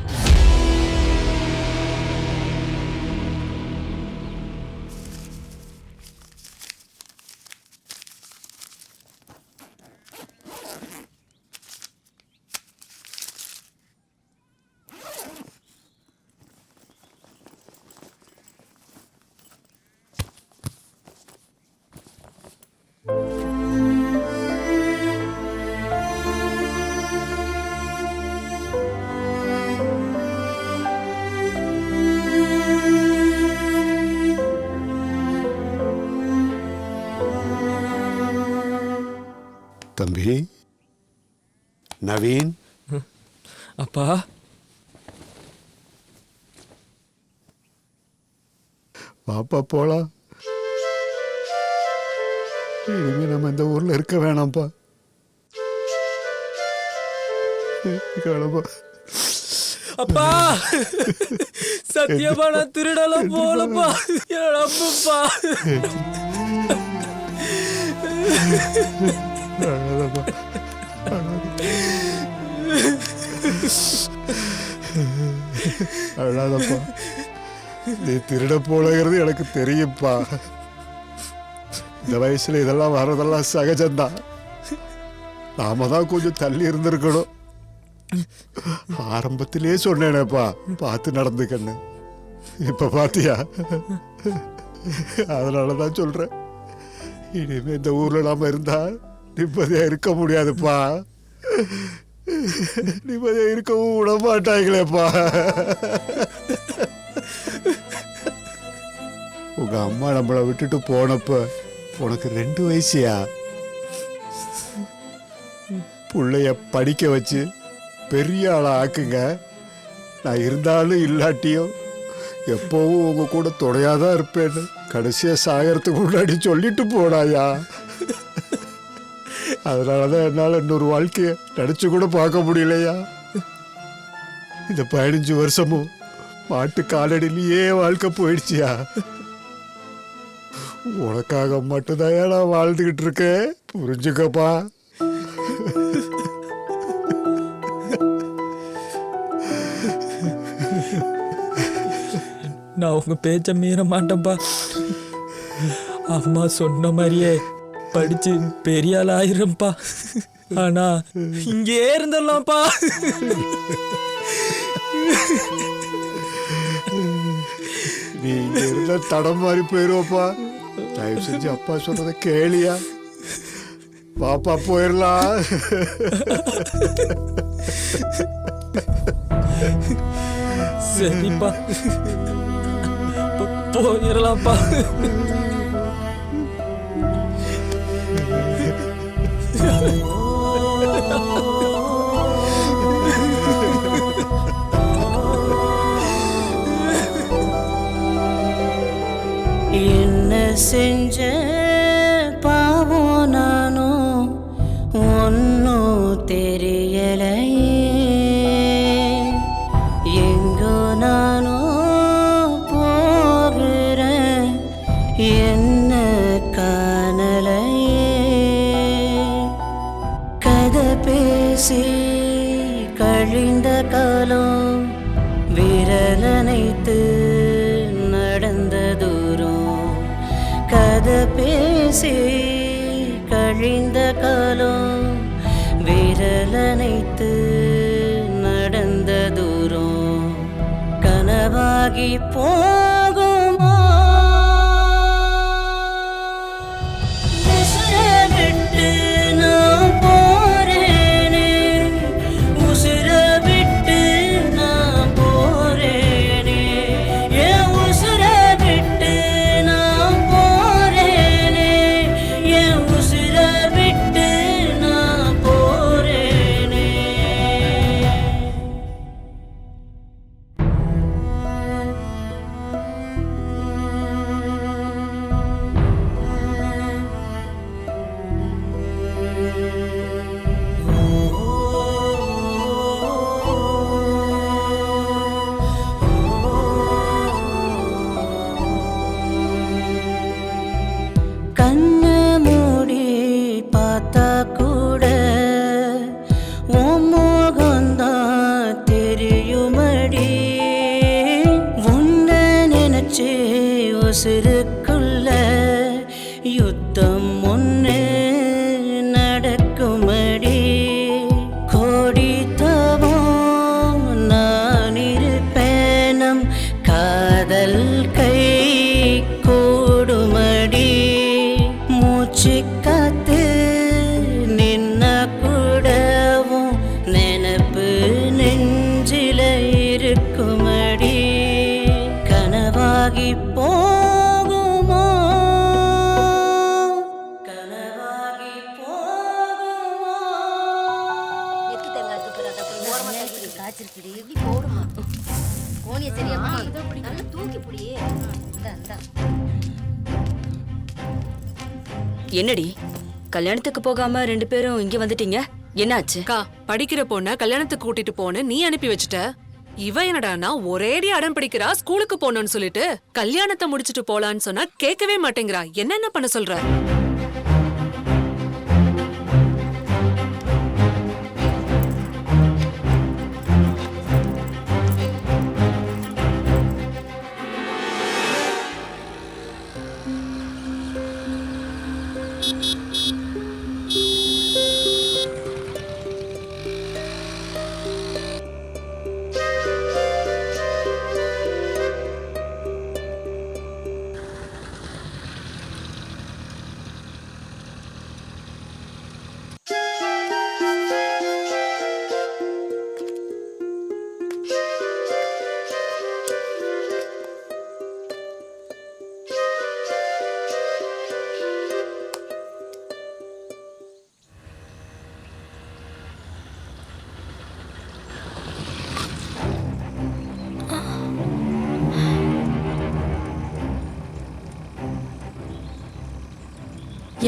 I: தம்பி நவீன்.
L: அப்பா
I: பாப்பா போலாம். இனிமே நம்ம இந்த ஊர்ல இருக்க வேணாம்ப்பா.
L: அப்பா சத்தியமா நான் திருடலாம் போலப்பா. அப்பா
I: அழாதப்பா. நீ திருட போலங்கிறது எனக்கு தெரியும்ப்பா. இந்த வயசுல இதெல்லாம் வர்றதெல்லாம் சகஜம்தான். நாம தான் கொஞ்சம் தள்ளி இருந்திருக்கணும். ஆரம்பத்திலே சொன்னேனேப்பா பார்த்து நடந்துக்கன்னு. இப்ப பாத்தியா? அதனாலதான் சொல்றேன், இனிமே இந்த ஊர்ல நாம இருந்தா நிம்மதியா இருக்க முடியாதுப்பா. நிம்மதியா இருக்கவும் விட மாட்டாங்களேப்பா. உங்க அம்மா நம்மளை விட்டுட்டு போனப்ப உனக்கு 2 வயசுயா. பிள்ளைய படிக்க வச்சு பெரிய ஆளா ஆக்குங்க. நான் இருந்தாலும் இல்லாட்டியும் எப்பவும் உங்க கூட துணையாதான் இருப்பேன்னு கடைசியா சாகறதுக்கு முன்னாடி சொல்லிட்டு போனாயா. அதனாலதான் என்னால இன்னொரு வாழ்க்கைய நினைச்சு கூட பார்க்க முடியலையா. இந்த 15 வருஷமும் மாட்டு காலடியிலேயே வாழ்க்கை போயிடுச்சியா. உனக்காக மட்டும்தான் நான் வாழ்ந்துகிட்டு இருக்கேன், புரிஞ்சுக்கப்பா.
L: நான் உங்க பேச்ச மீற மாட்டேன்ப்பா. அம்மா சொன்ன மாதிரியே படிச்சு பெரிய ஆள் ஆயிரம்பா. ஆனா இங்கே இருந்துடலாம்ப்பா.
I: நீ இங்க இருந்தா தடம் மாதிரி போயிருவப்பா. தயவு செஞ்சு அப்பா சொல்றத கேளியா. பாப்பா போயிடலாம்.
L: சரிப்பா போயிடலாம்ப்பா.
K: என்ன செஞ்ச பாவம் நானும் ஒன்னும் தெரியலையே. எங்கோ நானும் போகிறேன் என்ன காணலையே. கதை பேசி கழிந்த காலம் விரலனைத்து நடந்த தூரம். கதை பேசி கழிந்த காலம் விரலனைத்து நடந்த தூரம். கனவாகி போகுமா உசுரை விட்டு நான் போறேனே. உசுரை விட்டு நான் போறேனே. என் உசுரை விட்டு நான் போறேனே. என் உசுரை விட்டு நான் போறேனே. உசுருக்குள்ள யுத்தம் ஒன்று நடக்குமடி கோடி தவம் நான் இருப்பேனம் காதல் கை கூடுமடி மூச்சு காத்து நின்ன கூடவும் நினப்பு நெஞ்சில இருக்குமடி கனவாகி போகுமோ கனவாகி போகுமோ
N: காய்ச்சிருக்குடி எப்படி போடுமா கோணியை சரியா பிடி நல்லா தூக்கி பிடியே இந்த
G: என்னடி கல்யாணத்துக்கு போகாம 2 பேரும் இங்க வந்துட்டீங்க, என்னாச்சு?
J: அக்கா, படிக்கிற பொண்ண கல்யாணத்துக்கு கூட்டிட்டு போன நீ அனுப்பி வச்சுட்ட. இவ என்னடானா ஒரேடி அடம் பிடிக்கிறா ஸ்கூலுக்கு போகணும்னு சொல்லிட்டு. கல்யாணத்தை முடிச்சிட்டு போலான்னு சொன்னா கேட்கவே மாட்டேங்கிறா. என்ன பண்ண சொல்ற?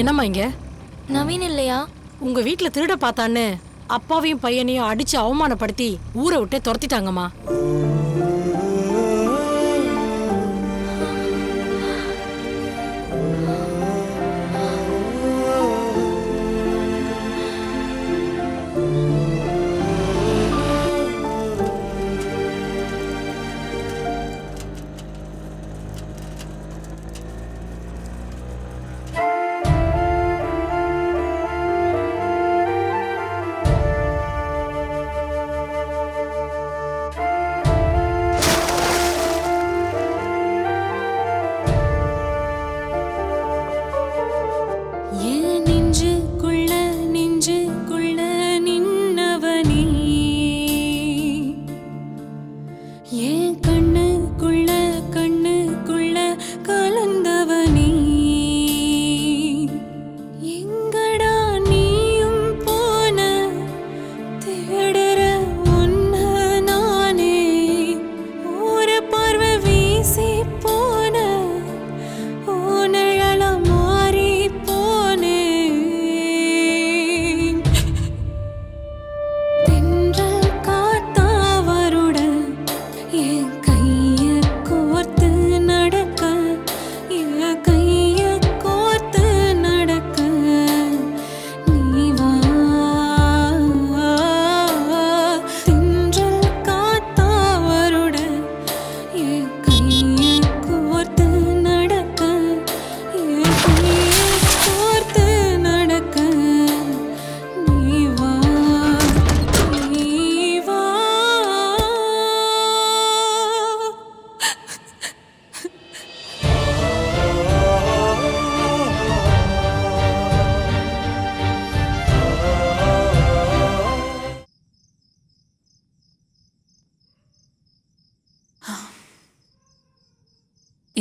R: என்னம்மா இங்க
E: நவீன் இல்லையா?
R: உங்க வீட்ல திருட பார்த்தான்னு அப்பாவையும் பையனையும் அடிச்சு அவமானப்படுத்தி ஊரை விட்டே துரத்திட்டாங்கம்மா.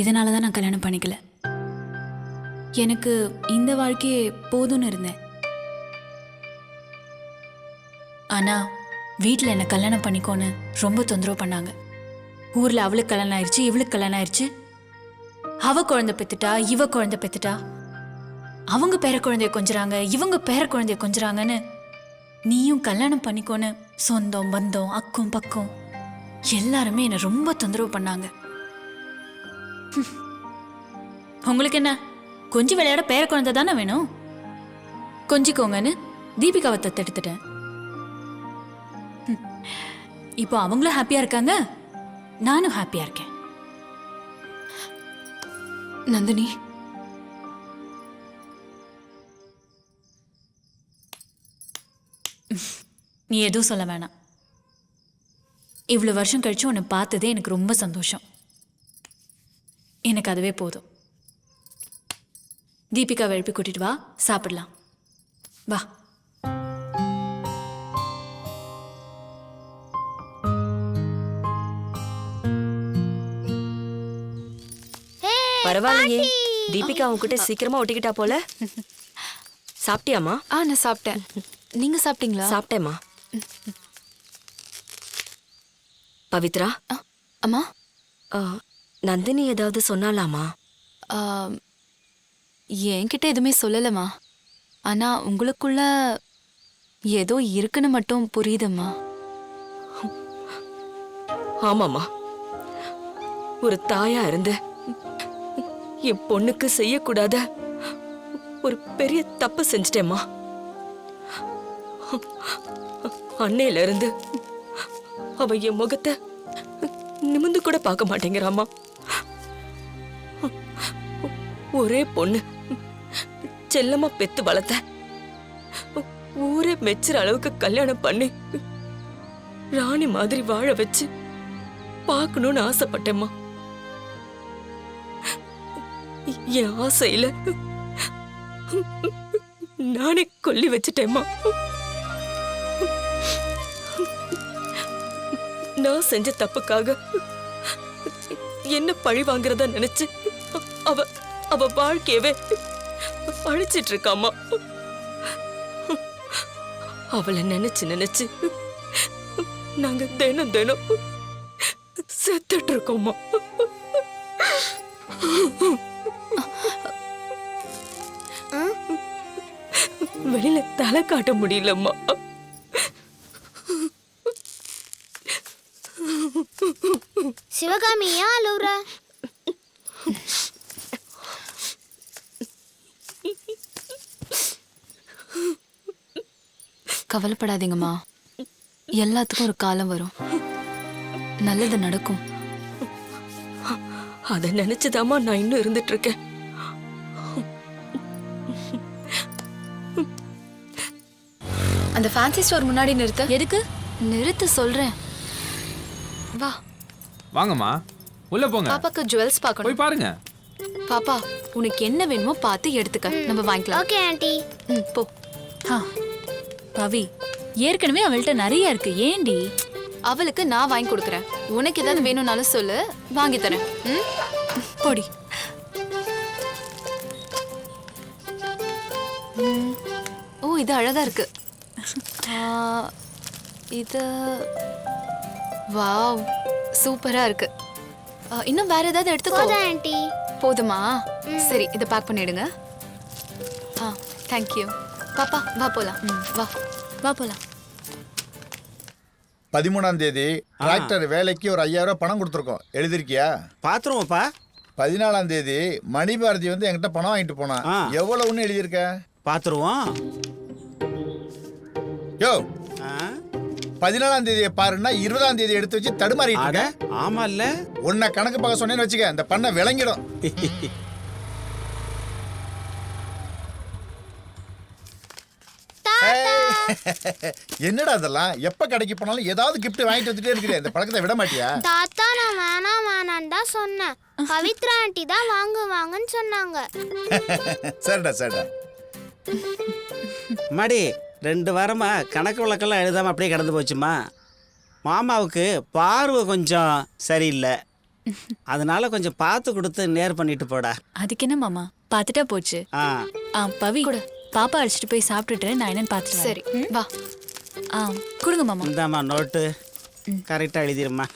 B: இதனால தான் நான் கல்யாணம் பண்ணிக்கல. எனக்கு இந்த வாழ்க்கையே போதும்னு இருந்தேன். ஆனா வீட்டில் என்னை கல்யாணம் பண்ணிக்கோன்னு ரொம்ப தொந்தரவு பண்ணாங்க. ஊரில் அவளுக்கு கல்யாணம் ஆயிடுச்சு, இவளுக்கு கல்யாணம் ஆயிடுச்சு, அவ குழந்தை பெத்துட்டா, இவ குழந்தை பெத்துட்டா, அவங்க பேர குழந்தைய கொஞ்சறாங்க, இவங்க பேர குழந்தைய கொஞ்சறாங்கன்னு நீயும் கல்யாணம் பண்ணிக்கோன்னு சொந்தம் பந்தம் அக்கம் பக்கம் எல்லாருமே என்னை ரொம்ப தொந்தரவு பண்ணாங்க. உங்களுக்கு என்ன, கொஞ்சம் விளையாட பேர குழந்தை தானே வேணும், கொஞ்சிக்கோங்கன்னு தீபிகாவை தத்தெடுத்துட்டேன். இப்போ அவங்களும் ஹாப்பியா இருக்காங்க, நானும் ஹாப்பியா இருக்கேன்.
D: நந்தினி
B: நீ எதுவும் சொல்ல வேணாம். இவ்வளோ வருஷம் கழிச்சு உன்னை பார்த்ததே எனக்கு ரொம்ப சந்தோஷம். எனக்கு அதுவே போதும். தீபிகாவை எழுப்பி கூட்டிட்டு வா, சாப்பிடலாம். வா.
G: பரவாயில்லையே, தீபிகா உன்கிட்ட சீக்கிரமா ஒட்டிக்கிட்டா போல. சாப்பிட்டியாமா?
D: நான் சாப்பிட்டேன். நீங்க சாப்பிட்டீங்களா?
G: சாப்பிட்டேம்மா. பவித்ரா.
D: அம்மா.
G: நந்தினி ஏதாவது சொன்னாலாமா?
D: என்கிட்ட எதுவுமே சொல்லலம்மா. ஆனா உங்களுக்குள்ள ஏதோ இருக்குன்னு மட்டும் புரியுதும்மா.
G: ஆமாம்மா, ஒரு தாயா இருந்து என் பொண்ணுக்கு செய்யக்கூடாத ஒரு பெரிய தப்பு செஞ்சிட்டேம்மா. அன்னையில இருந்து அவ என் முகத்தை நிமிந்து கூட பார்க்க மாட்டேங்கிறாமா. ஒரே பொண்ணு செல்லமா பெத்து வளர்த்த, ஊரே மெச்சுற அளவுக்கு கல்யாணம் பண்ணி ராணி மாதிரி வாழ வச்சு பார்க்கணும்னு ஆசைப்பட்டேம்மா. என் ஆசையில நானே கொல்லி வச்சுட்டேம்மா. நான் செஞ்ச தப்புக்காக என்ன பழி வாங்குறதா நினைச்சு அவ அவ வாழ்க்கையவே அழிச்சிட்டு இருக்காமா. அவளை நினைச்சு நினைச்சு நாங்க தினம் தினம் செத்துட்டு இருக்கோமா. வெளியில தலை காட்ட முடியலம்மா.
C: சிவகாமி ஏன் அழுவுற?
D: கவலைப்படாதீங்கம்மா, எல்லாத்துக்கும் ஒரு காலம் வரும், நல்லது நடக்கும்.
G: அதை நினைச்சுதாம்மா நான் இன்னும் இருந்துட்டு இருக்கேன்.
D: அந்த ஃபேன்சி ஸ்டோர் முன்னாடி நிறுத்த.
B: எதுக்கு
D: நிறுத்த சொல்றேன். வா.
S: வாங்கம்மா, உள்ள போங்க.
D: பாப்பாக்கு ஜுவல்ஸ் பார்க்கணும்.
S: போய் பாருங்க.
D: பாப்பா, உனக்கு என்ன வேணுமோ பார்த்து எடுத்துக்க, நம்ம வாங்கிக்கலாம்.
C: Okay aunty.
D: போ.
B: பவி, ஏற்கனவே அவள்கிட்ட நிறைய இருக்கு, ஏண்டி?
D: அவளுக்கு நான் வாங்கி கொடுக்குறேன். உனக்கு ஏதாவது வேணும்னாலும் சொல்லு, வாங்கி தரேன்.
B: போடி.
D: ஓ, இது அழகா இருக்கு. இது வாவ், சூப்பரா இருக்கு. இன்னும் வேற ஏதாவது எடுத்துக்கோ.
C: ஆண்டி.
D: போதுமா? சரி, இதை பேக் பண்ணிடுங்க. Thank you. பாப்பா வா போலாம். வா
B: வா போலாம்.
F: 13ஆம் தேதி டிராக்டர் வேலைக்கு ஒரு 5000 ரூபாய் பணம் கொடுத்துருக்கோம். எழுதிருக்கியா?
P: பாத்துருவோம்ப்பா.
F: 14ஆம் தேதி மணிபாரதி வந்து என்கிட்ட பணம் வாங்கிட்டு போனா. எவ்வளவுன்னு எழுதியிருக்க?
P: பாத்துருவோம்.
F: யோ, 14ஆம் தேதியை பாருன்னா 20ஆம் தேதி எடுத்து வச்சு தடுமாறிட்டு இருக்க.
P: ஆமா இல்ல,
F: உன்னை கணக்கு பார்க்க சொன்னேன்னு வச்சுக்க, இந்த பண்ண விளங்கிடும். என்னடா அதெல்லாம்? எப்ப கடைக்கு போனாலும் ஏதாவது கிஃப்ட் வாங்கிட்டு வந்துட்டே இருக்கிறேன். இந்த பழக்கத்தை விட மாட்டியா?
C: தாத்தா, நான் வேணான்னு தான் சொன்னேன். பவித்ரா ஆண்டி தான் வாங்குவாங்கன்னு சொன்னாங்க.
F: சரிடா சரிடா.
P: மாடி 2 வாரமா கணக்கு வழக்கெல்லாம் எழுதாம அப்படியே கடந்து போச்சுமா. மாமாவுக்கு பார்வை கொஞ்சம் சரியில்லை, அதனால கொஞ்சம் பார்த்து கொடுத்து நேர் பண்ணிட்டு போடா.
B: அதுக்கு என்ன மாமா, பார்த்துட்டா போச்சு. பவி கூட பாப்பா அழைச்சிட்டு போய் சாப்பிட்டுட்டு நான் என்னன்னு பார்த்துட்டு.
D: சரி வா.
B: கொடுங்க மாமா.
P: இந்தாம்மா நோட்டு, கரெக்டாக எழுதிருமா.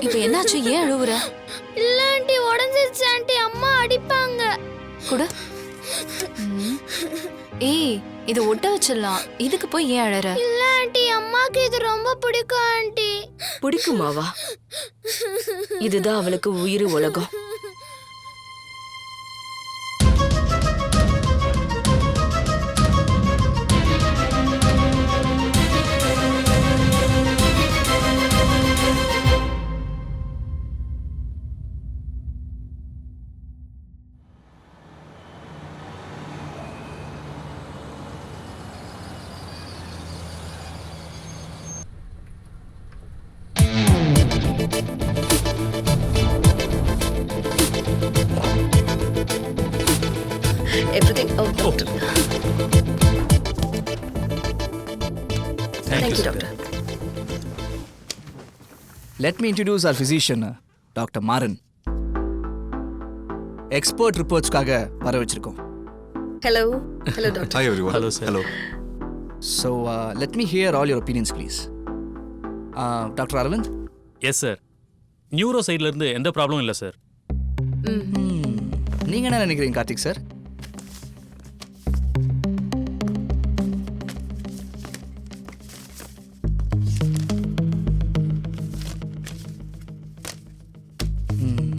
D: இப்போ என்னாச்சு? ஏன் அழுவுற?
C: இல்ல ஆண்டி, உடைஞ்சிருச்சு ஆண்டி, அம்மா அடிப்பாங்க.
D: கூட. ஏய், இது ஒட்ட வச்சிடலாம். இதுக்கு போய் ஏன் அழற?
C: இல்ல ஆண்டி, அம்மாக்கு இது ரொம்ப பிடிக்கும் ஆண்டி.
G: பிடிக்குமாவா? இதுதான் அவளுக்கு உயிர் உலகம். Everything out, doctor. Thank you, doctor.
T: Let me introduce our physician, Dr. Maran. Expert reports-காக வர வச்சிருக்கோம்.
G: Hello. Hello, doctor.
U: Hi, everyone. Hello, sir. Hello.
T: So, let me hear all your opinions, please. Dr. Arvind?
V: Yes sir. Neuro சைட்ல இருந்து எந்த ப்ராப்ளமும் இல்லை சார்.
T: நீங்க என்ன நினைக்கிறீங்க கார்த்திக் சார்?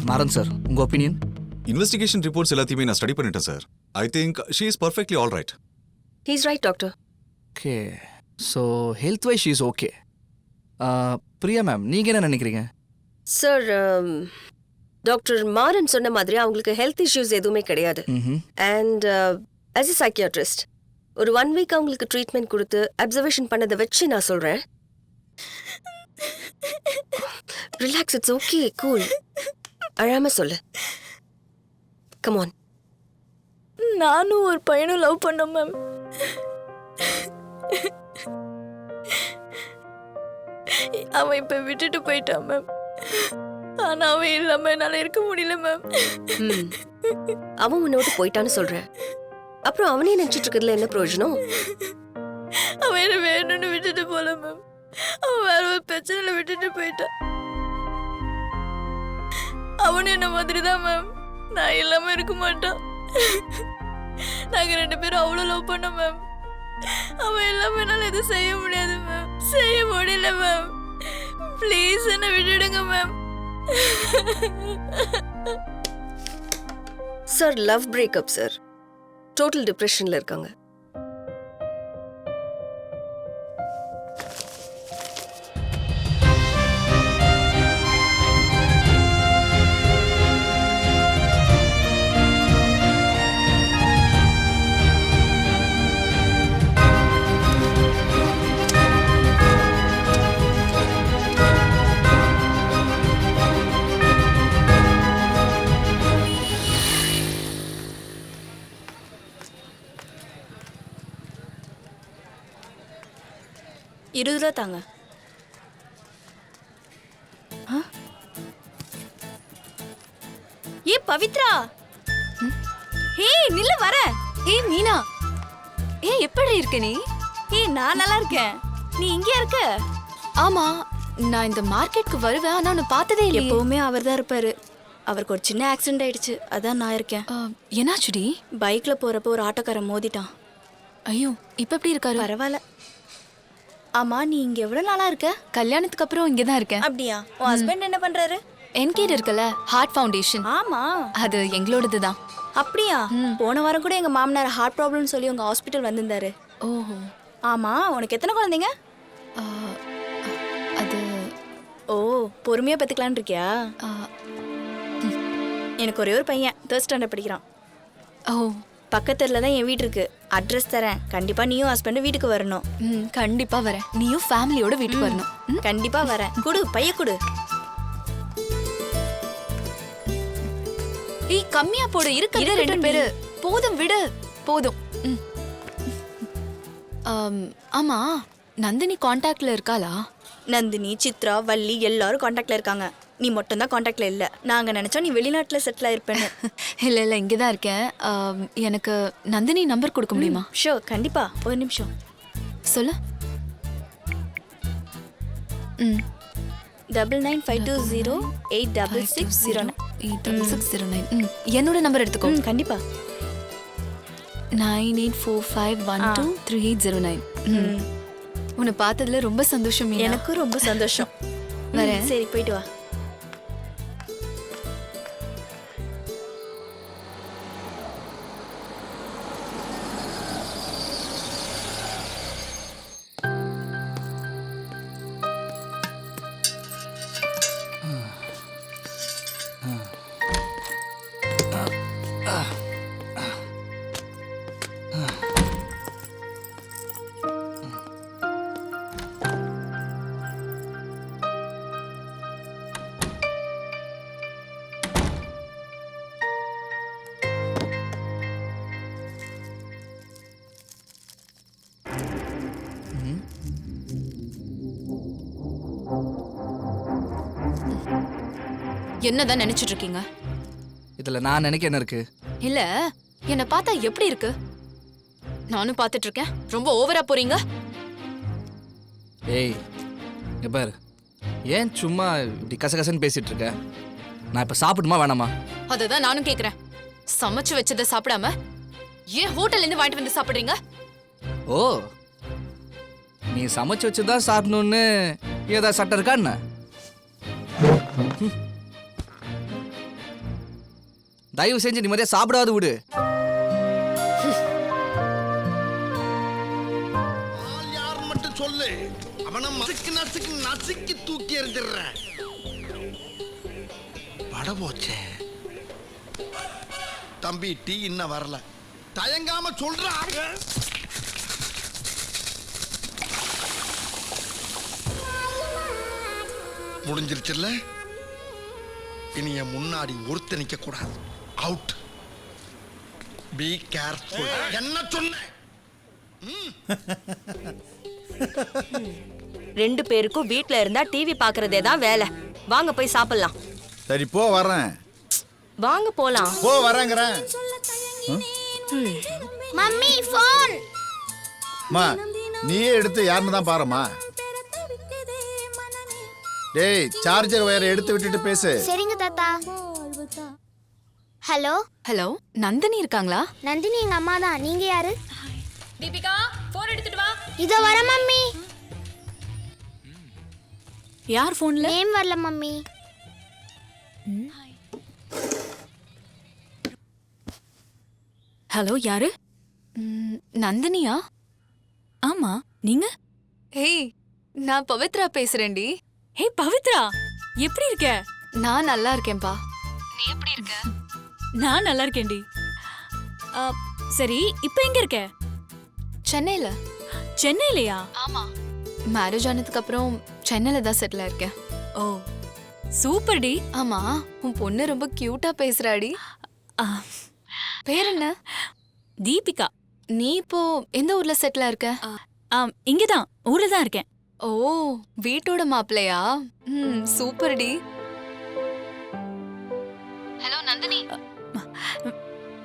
T: மாறன் சார், உங்க ஒப்பீனியன்?
U: இன்வெஸ்டிகேஷன் ரிப்போர்ட்ஸ் எல்லாத்தையுமே நான் ஸ்டடி பண்ணிட்டேன் sir. I think she is perfectly all right.
G: He's right, doctor.
T: Okay. So health wise is okay. Priya ma'am, நீங்க என்ன நினைக்கிறீங்க?
G: சார், டாக்டர் மாறன் சொன்ன மாதிரி அவங்களுக்கு ஹெல்த் இஷ்யூஸ் எதுவுமே கிடையாது. அண்ட் ஆஸ் எ சைக்கியாட்ரிஸ்ட் ஒரு 1 வீக் அவங்களுக்கு ட்ரீட்மெண்ட் கொடுத்து அப்சர்வேஷன் பண்ணதை வச்சு நான் சொல்றேன். Relax, it's okay, cool. அழாம சொல்லு. Come on.
E: நானும் ஒரு பையனும் லவ் பண்ணோம் மேம். அவன் இப்ப விட்டுட்டு போயிட்டான் மேம். ஆனா அவன் இல்லாம என்னால இருக்க முடியல மேம்.
G: அவன் உன்னை விட்டு போயிட்டான்னு சொல்றேன். அப்புறம் அவனே நினைச்சிட்டு இருக்கிறதுல என்ன பிரயோஜனம்?
E: அவன் என்ன வேணும்னு விட்டுட்டு போல மேம். அவன் வேற ஒரு பிரச்சனையில விட்டுட்டு போயிட்டான். அவனு என்ன மாதிரி தான் மேம். நான் இல்லாம இருக்க மாட்டான். நாங்க 2 பேரும் அவ்வளவு லவ் பண்ணோம் மேம். அவன் இல்லாம என்னால எதுவும் செய்ய முடியாது மேம். செய்ய முடியல மேம். ப்ளீஸ் என்ன விட்டுடுங்க ma'am.
G: Sir, love breakup sir. Total டிப்ரெஷன்ல இருக்காங்க.
E: ₹20 தாங்க. ஏ பவித்ரா, ஹே நில்ல வர.
D: ஏய் மீனா, ஏய் எப்படி இருக்க நீ?
E: ஏய் நான் நல்லா இருக்கேன். நீ இங்க இருக்க?
D: ஆமா, நான் இந்த மார்க்கெட்க்கு வருவேன். ஆனா நான் பார்த்ததே இல்லையே.
E: எப்பவுமே அவர் தான் இருப்பாரு. அவருக்கு ஒரு சின்ன ஆக்சிடென்ட் ஆயிடுச்சு. அதான் நான் இருக்கேன்.
D: என்னாச்சுடி?
E: பைக்ல போறப்போ ஒரு ஆட்டோக்காரன் மோதிட்டான்.
D: ஐயோ, இப்ப எப்படி இருக்காரு?
E: பரவாயில்ல. ஆமா, நீ இங்க எவ்வளவு நாளா இருக்க?
D: கல்யாணத்துக்கு அப்புறம் இங்க தான் இருக்கேன்.
E: அப்படியா? உன் ஹஸ்பண்ட் என்ன பண்றாரு?
D: என்கேட் இருக்குல்ல, ஹார்ட் ஃபவுண்டேஷன்.
E: ஆமா,
D: அது எங்களோடது தான்.
E: அப்படியா? போன வாரம் கூட எங்க மாமனார் ஹார்ட் ப்ராப்ளம்னு சொல்லி உங்க ஹாஸ்பிட்டல் வந்திருந்தாரு.
D: ஓஹோ.
E: ஆமா, உனக்கு எத்தனை குழந்தைங்க?
D: அது
E: ஓ, பொறுமையா பெத்துக்கலான்னு இருக்கியா? எனக்கு ஒரே ஒரு பையன் 3rd ஸ்டாண்டர்ட் படிக்கிறான்.
D: ஓ,
E: பக்கத்துல தான் என் வீடு இருக்கு. அட்ரஸ் தரேன். கண்டிப்பா நீயும் ஹஸ்பண்ட் வீட்டுக்கு வரணும்.
D: கண்டிப்பா வரேன். நீயும் ஃபேமிலியோட வீட்டுக்கு வரணும்.
E: கண்டிப்பா வரேன். குடு, பைய குடு.
D: ஏய், கம்மியா போடு. இருக்கு 2 பேரு. போதும் விடு. போதும். ஆமா, நந்தினி கான்டாக்ட்ல இருக்காளா?
E: நந்தினி, சித்ரா, வள்ளி எல்லாரும் கான்டாக்ட்ல இருக்காங்க. நீ மட்டும் தான் கான்டாக்ட்ல இல்ல. நாங்க நினைச்சோம் நீ வெளிநாட்டுல செட்டில் ஆயிருப்பேன்னு.
D: இல்ல இல்ல, இங்க தான் இருக்கேன். எனக்கு நந்தினி நம்பர் கொடுக்க முடியுமா?
E: ஷூர், கண்டிப்பா. ஒரு நிமிஷம்
D: சொல்லு.
E: 9952086609.
D: என்னோட நம்பர் எடுத்துக்கோ.
E: கண்டிப்பா.
D: 9845123809. உன்னை பார்த்ததுல ரொம்ப சந்தோஷம் மீனா.
E: எனக்கும் ரொம்ப சந்தோஷம்.
D: வரேன்.
E: சரி போயிட்டு வா.
D: என்னதான் நினைச்சிட்டு இருக்கீங்க?
T: இதுல நான் நினைக்க என்ன இருக்கு?
D: இல்ல, என்ன பார்த்தா எப்படி இருக்கு? நானும் பார்த்துட்டு இருக்கேன். ரொம்ப ஓவரா போறீங்க.
T: ஏய் இங்க பாரு, ஏன் சும்மா இப்படி கசகசன்னு பேசிட்டு இருக்க? நான் இப்ப சாப்பிடுமா வேணாமா?
D: அததான் நானும் கேக்குறேன். சமைச்சு வச்சதை சாப்பிடாம ஏன் ஹோட்டல்ல இருந்து வாங்கிட்டு வந்து சாப்பிடுறீங்க?
T: ஓ, நீ சமைச்சு வச்சுதான் சாப்பிடணும்னு ஏதாவது சட்டம் இருக்கா என்ன? தயவு செஞ்சு நிம்மதியா சாப்பிடாது விடு.
A: யார் மட்டும் சொல்லு, அவனை நசுக்கு நசுக்கு நசுக்கி தூக்கி எறிஞ்சிடுறேன். பட போச்சே. தம்பி டீ இன்னும் வரல, தயங்காம சொல்ற. முடிஞ்சிருச்சுல்ல, இனி என் முன்னாடி ஒருத்த நிக்க கூடாது. அவுட். Be careful. என்ன சொன்ன?
G: ரெண்டு பேருக்கும் வீட்ல இருந்தா டிவி பாக்குறதே தான் வேலை. வாங்க போய் சாப்பிடலாம்.
F: சரி போ வரேன்.
G: வாங்க போலாம்.
F: போ வரேங்கிறேன்.
C: Mummy phone.
F: மா நீயே எடுத்து யாருன்னு தான் பாருமா. டேய் சார்ஜர் வயரை எடுத்து விட்டுட்டு பேசு.
C: சரிங்க தாத்தா. ஹலோ
D: ஹலோ, நந்தினி இருக்காங்களா?
C: நந்தினி எங்க அம்மா தான். நீங்க யாரு?
D: தீபிகா, போன் எடுத்துட்டு வா.
C: இதோ வர மம்மி.
B: யார் ஃபோன்ல?
C: நேம் வரல மம்மி.
B: ஹலோ யாரு?
D: நந்தினியா?
B: ஆமா, நீங்க?
D: ஹேய், நான் பவித்ரா பேசுறேன்டி.
B: ஹே பவித்ரா, எப்படி இருக்க?
D: நான் நல்லா இருக்கேன்பா. நீ எப்படி இருக்க?
B: நான் நல்லா இருக்கேன்டி. சரி, இப்போ எங்க இருக்க?
D: சென்னையில.
B: சென்னையிலயா?
D: ஆமா, மேரேஜ் ஆனதுக்கு அப்புறம் சென்னையில தான் செட்டில் ஆயிருக்கேன்.
B: ஓ சூப்பர் டி.
D: ஆமா, உன் பொண்ணு ரொம்ப கியூட்டா பேசுறாடி. பேர் என்ன?
B: தீபிகா.
D: நீ இப்போ எந்த ஊர்ல செட்டில் ஆயிருக்க?
B: இங்கதான், ஊர்ல தான் இருக்கேன்.
D: ஓ, வீட்டோட மாப்பிள்ளையா? சூப்பர் டி. ஹலோ நந்தினி.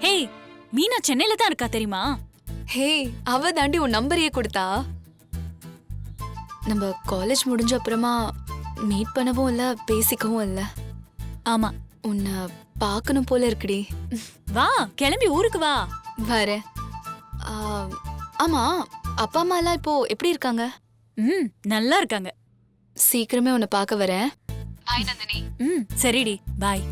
B: ஹே, மீனா சென்னையில தான் இருக்கா தெரியுமா?
D: ஹே, அவ தாண்டி உன் நம்பரையே கொடுத்தா. நம்ம காலேஜ் முடிஞ்ச அப்புறமா மீட் பண்ணவும் இல்ல, பேசிக்கவும் இல்ல.
B: ஆமா,
D: உன்னை பார்க்கணும் போல இருக்குடி.
B: வா, கிளம்பி ஊருக்கு வா.
D: வரேன். ஆமா, அப்பா அம்மா எல்லாம் இப்போ எப்படி இருக்காங்க?
B: நல்லா இருக்காங்க.
D: சீக்கிரமே உன்னை பார்க்க வரேன். பாய் நந்தினி.
B: சரிடி, பாய்.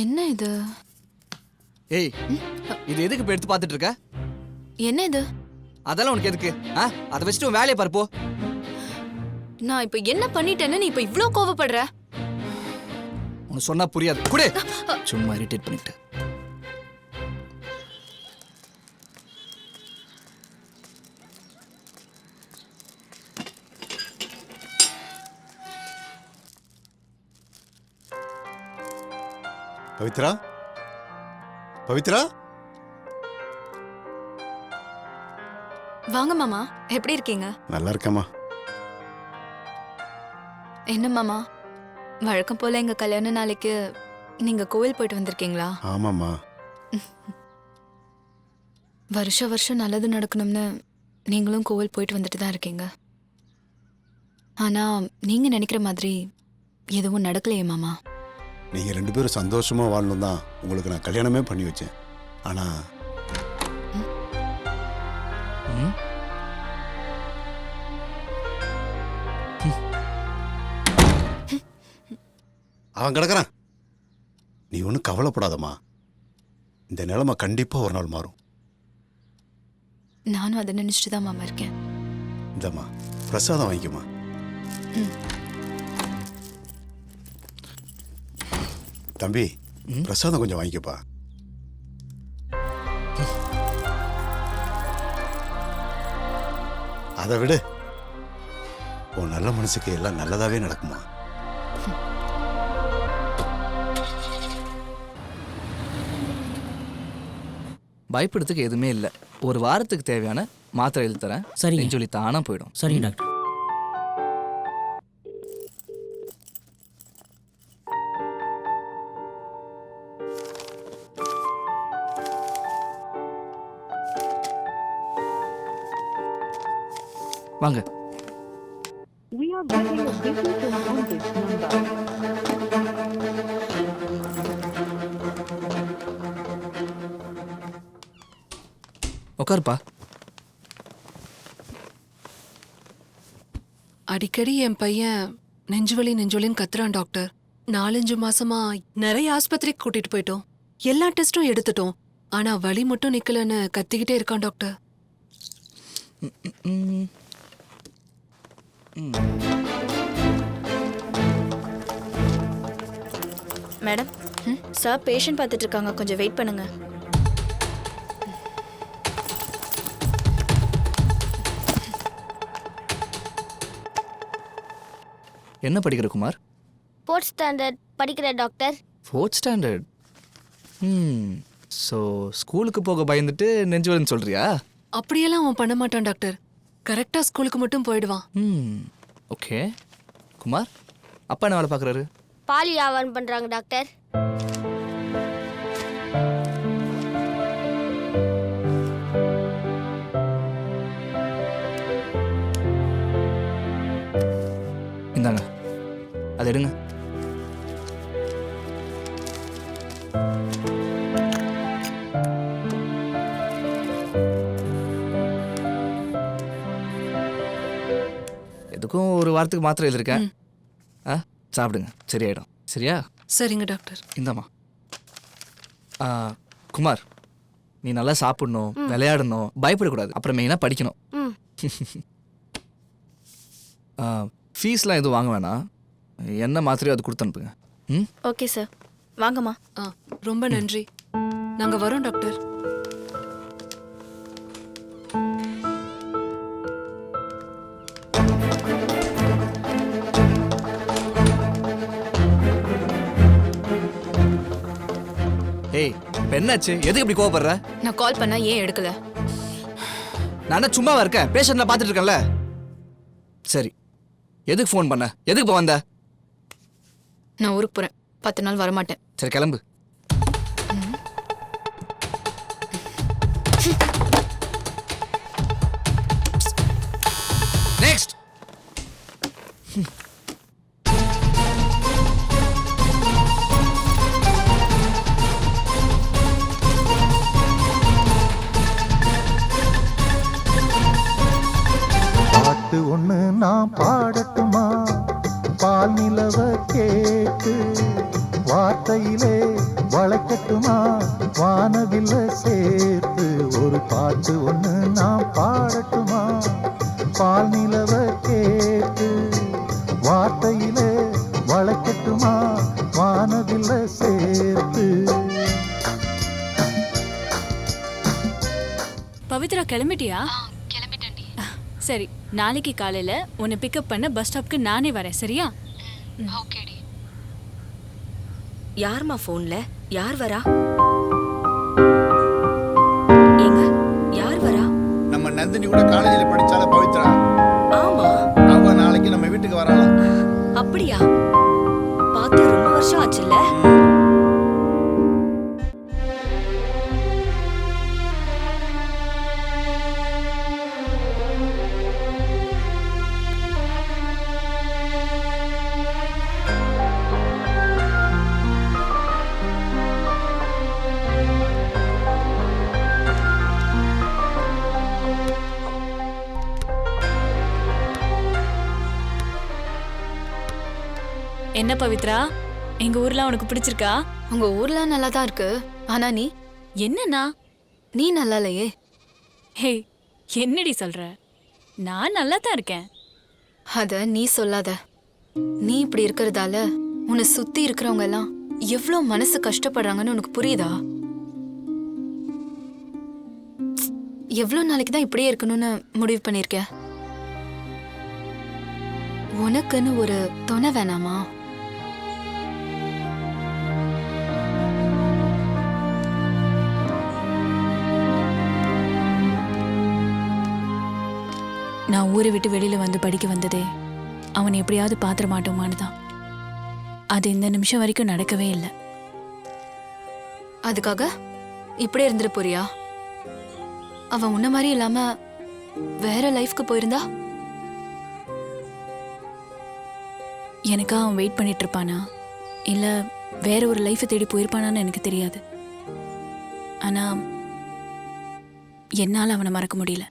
D: என்ன இது?
T: ஏய், இது எதுக்கு இப்ப எடுத்து பார்த்துட்டு இருக்க?
D: என்ன இது?
T: அதெல்லாம் உனக்கு எதுக்கு? அதை வச்சுட்டு உன் வேலையை பாருப்போ.
D: நான் இப்ப என்ன பண்ணிட்டேன்னு நீ இப்ப இவ்ளோ கோவப்படுற?
T: உனக்கு சொன்னா புரியாது. குடு. சும்மா இரிட்டேட் பண்ணிட்டு.
I: பவித்ரா, பவித்ரா,
D: வாங்க மாமா. எப்படி இருக்கீங்க?
I: நல்லா இருக்கேம்மா.
D: என்ன மாமா, வழக்கம் போல எங்க கல்யாண நாளைக்கு நீங்க கோவில் போயிட்டு வந்திருக்கீங்களா?
I: ஆமாம்மா.
D: வருஷம் நல்லது நடக்கணும்னு நீங்களும் கோவில் போயிட்டு வந்துட்டு தான் இருக்கீங்க. ஆனா நீங்க நினைக்கிற மாதிரி எதுவும் நடக்கலையே மாமா.
I: நீங்கள் 2 பேரும் சந்தோஷமாக வாழணும் தான் உங்களுக்கு நான் கல்யாணமே பண்ணி வச்சேன். ஆனால் அவன் கிடக்குறான். நீ ஒன்றும் கவலைப்படாதம்மா. இந்த நிலைமை கண்டிப்பாக ஒரு நாள் மாறும்.
D: நானும் அதை நினைச்சிட்டு தான் மாமா இருக்கேன்.
I: இந்தம்மா பிரசாதம் வாங்கிக்குமா. தம்பி பிரசாதம் கொஞ்சம் வாங்கிக்கப்பா. அதை விடு, உன் நல்ல மனசுக்கு எல்லாம் நல்லதாவே நடக்குமா.
T: பயப்படுறதுக்கு எதுவுமே இல்லை. ஒரு வாரத்துக்கு தேவையான மாத்திரை எழுதி தரேன்.
M: சரிங்க.
T: நெஞ்சொலி தானா போயிடும்.
M: சரிங்க டாக்டர்.
T: வாங்க. உட்காருப்பா.
J: அடிக்கடி என் பையன் நெஞ்சுவலின்னு கத்துறான் டாக்டர். 4-5 மாசமா நிறைய ஆஸ்பத்திரிக்கு கூட்டிட்டு போயிட்டோம். எல்லா டெஸ்டும் எடுத்துட்டோம். ஆனா வலி மட்டும் நிக்கலன்னு கத்திக்கிட்டே இருக்கான் டாக்டர்.
B: மேடம், சார் பேஷண்ட் பார்த்துட்டு இருக்காங்க, கொஞ்சம் வெயிட் பண்ணுங்க.
T: என்ன படிக்கிற குமார்?
C: 4th ஸ்டாண்டர்ட் படிக்கிற டாக்டர்.
T: 4th standard. ஸோ ஸ்கூலுக்கு போக பயந்துட்டு நெஞ்சுவலின்னு சொல்றியா?
J: அப்படியெல்லாம் அவன் பண்ண மாட்டான் டாக்டர். கரெக்டா ஸ்கூலுக்கு மட்டும் போயிடுவான்.
T: ஓகே. குமார், அப்பா என்ன வேலை பார்க்குறாரு?
C: பால் வியாபாரம் பண்றாங்க டாக்டர்.
T: இந்தாங்க, அதை எடுங்க. எதுக்கும் ஒரு வாரத்துக்கு மாத்திரை எழுதிருக்கேன். சாப்பிடுங்க, சரியாயிடும். சரியா?
J: சரிங்க டாக்டர்.
T: இந்தாம்மா. குமார், நீ நல்லா சாப்பிடணும், விளையாடணும், பயப்படக்கூடாது. அப்புறம் மெயினாக படிக்கணும். ஃபீஸ்லாம் எதுவும் வாங்க வேணாம். என்ன மாத்திரையோ அது கொடுத்து அனுப்புங்க.
B: ஓகே சார், வாங்கம்மா.
J: ரொம்ப நன்றி. நாங்க வரோம் டாக்டர்.
T: ஏய், என்னாச்சு? எதுக்கு இப்படி கோவப்படுற?
D: நான் கால் பண்ணா ஏன் எடுக்கல?
T: நான் சும்மாவா இருக்கேன், பேஷண்ட்ல பார்த்துட்டு இருக்கேன்ல. சரி, எதுக்கு ஃபோன் பண்ண? எதுக்கு இப்போ வந்த?
D: நான் ஊருக்கு போறேன், 10 நாள் வரமாட்டேன்.
T: சரி, கிளம்பு. நெக்ஸ்ட்.
H: பாட்டு ஒண்ணு நான் பாடட்டுமா? பால் நிலவ கேட்டு வார்த்தையிலே வளைக்கட்டுமா? வானவில்ல சேர்த்து ஒரு பாட்டு ஒண்ணு நான் பாடட்டுமா? பால் நிலவ கேட்டு வார்த்தையிலே வளைக்கட்டுமா? வானவில்ல சேர்த்து.
B: பவித்ரா, கிளம்பிட்டியா? சரி, நாளைக்கு காலையில உன்னை பிக்கப் பண்ண பஸ் ஸ்டாப்க்கு நானே வரேன், சரியா?
G: ஓகேடி. யார்மா ஃபோன்ல? யார் வரா? ஏங்க, யார் வரா?
F: நம்ம நந்தினி கூட காலேஜில் படிச்சால பவித்ரா.
G: ஆமா,
F: அவ நாளைக்கு நம்ம வீட்டுக்கு வராளாம்.
G: அப்படியா? பார்த்து ரொம்ப வருஷம் ஆச்சுல்ல?
B: என்ன பவித்ரா, எங்க ஊர்லாம் உனக்கு பிடிச்சிருக்கா?
D: உங்க ஊர்லாம் நல்லா தான் இருக்கு. ஆனா நீ
B: என்னண்ணா?
D: நீ நல்லா இல்லையே.
B: ஹே, என்னடி சொல்ற? நான் நல்லா தான் இருக்கேன்.
D: அத நீ சொல்லாத. நீ இப்படி இருக்கிறதால உன்னை சுத்தி இருக்கிறவங்க எல்லாம் எவ்வளவு மனசு கஷ்டப்படுறாங்கன்னு உனக்கு புரியுதா? எவ்வளவு நாளைக்கு தான் இப்படியே இருக்கணும்னு முடிவு பண்ணிருக்க? உனக்குன்னு ஒரு துணை வேணாமா?
B: நான் ஊரை விட்டு வெளியில வந்து படிக்க வந்ததே அவனை எப்படியாவது பாத்திர மாட்டோமான்னு தான். அது இந்த நிமிஷம் வரைக்கும் நடக்கவே இல்லை.
D: அதுக்காக இப்படியே இருந்துட்டு போறியா? அவன் உன்ன மாதிரி இல்லாம வேற லைஃப்க்கு போயிருந்தா?
B: எனக்கா அவன் வெயிட் பண்ணிட்டு இருப்பானா இல்ல வேற ஒரு லைஃபை தேடி போயிருப்பானான்னு எனக்கு தெரியாது. ஆனா என்னால அவனை மறக்க முடியல.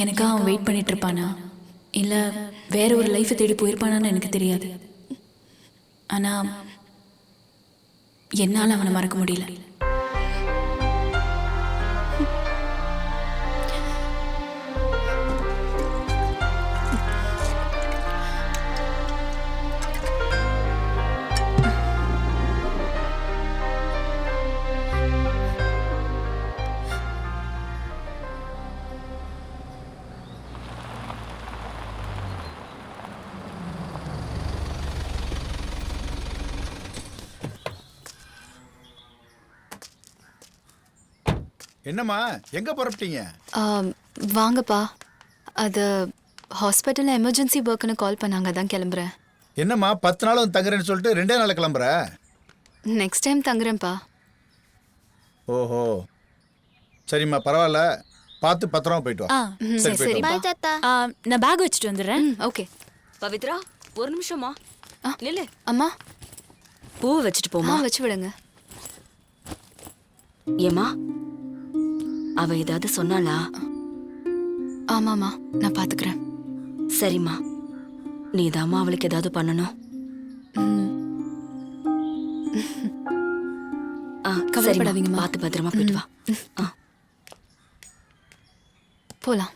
B: எனக்கா அவன் வெயிட் பண்ணிட்டு இருப்பானா இல்ல வேற ஒரு லைஃபை தேடி போயிருப்பானான்னு எனக்கு தெரியாது. ஆனா என்னால அவனை மறக்க முடியல.
F: என்னம்மா எங்க புறப்பட்டீங்க?
D: வாங்கப்பா. அது ஹாஸ்பிட்டல்ல எமர்ஜென்சி ஒர்க்னு கால் பண்ணாங்க, தான் கிளம்புறேன்.
F: என்னம்மா 10 நாள் வந்து தங்குறேன்னு சொல்லிட்டு 2 நாள் கிளம்புற?
D: நெக்ஸ்ட் டைம் தங்குறேன்ப்பா.
F: ஓஹோ, சரிம்மா, பரவாயில்ல. பார்த்து பத்திரமா போயிட்டு வா.
B: சரி சரி.
C: பாய் தாத்தா.
B: நான் பேக் வச்சுட்டு வந்துடுறேன்.
D: ஓகே.
G: பவித்ரா, ஒரு நிமிஷமா நில்லு.
D: அம்மா,
G: பூவை வச்சுட்டு போமா.
D: வச்சு விடுங்க.
G: ஏமா, அவ ஏதாவது சொன்னாளா?
D: ஆமாமா, நான் பாத்துக்கிறேன்.
G: சரிம்மா, நீதாம்மா அவளுக்கு ஏதாவது பண்ணணும்.
D: கவலைப்படாதீங்கம்மா.
G: பார்த்து பத்திரமா போயிட்டு வா.
D: போலாம்.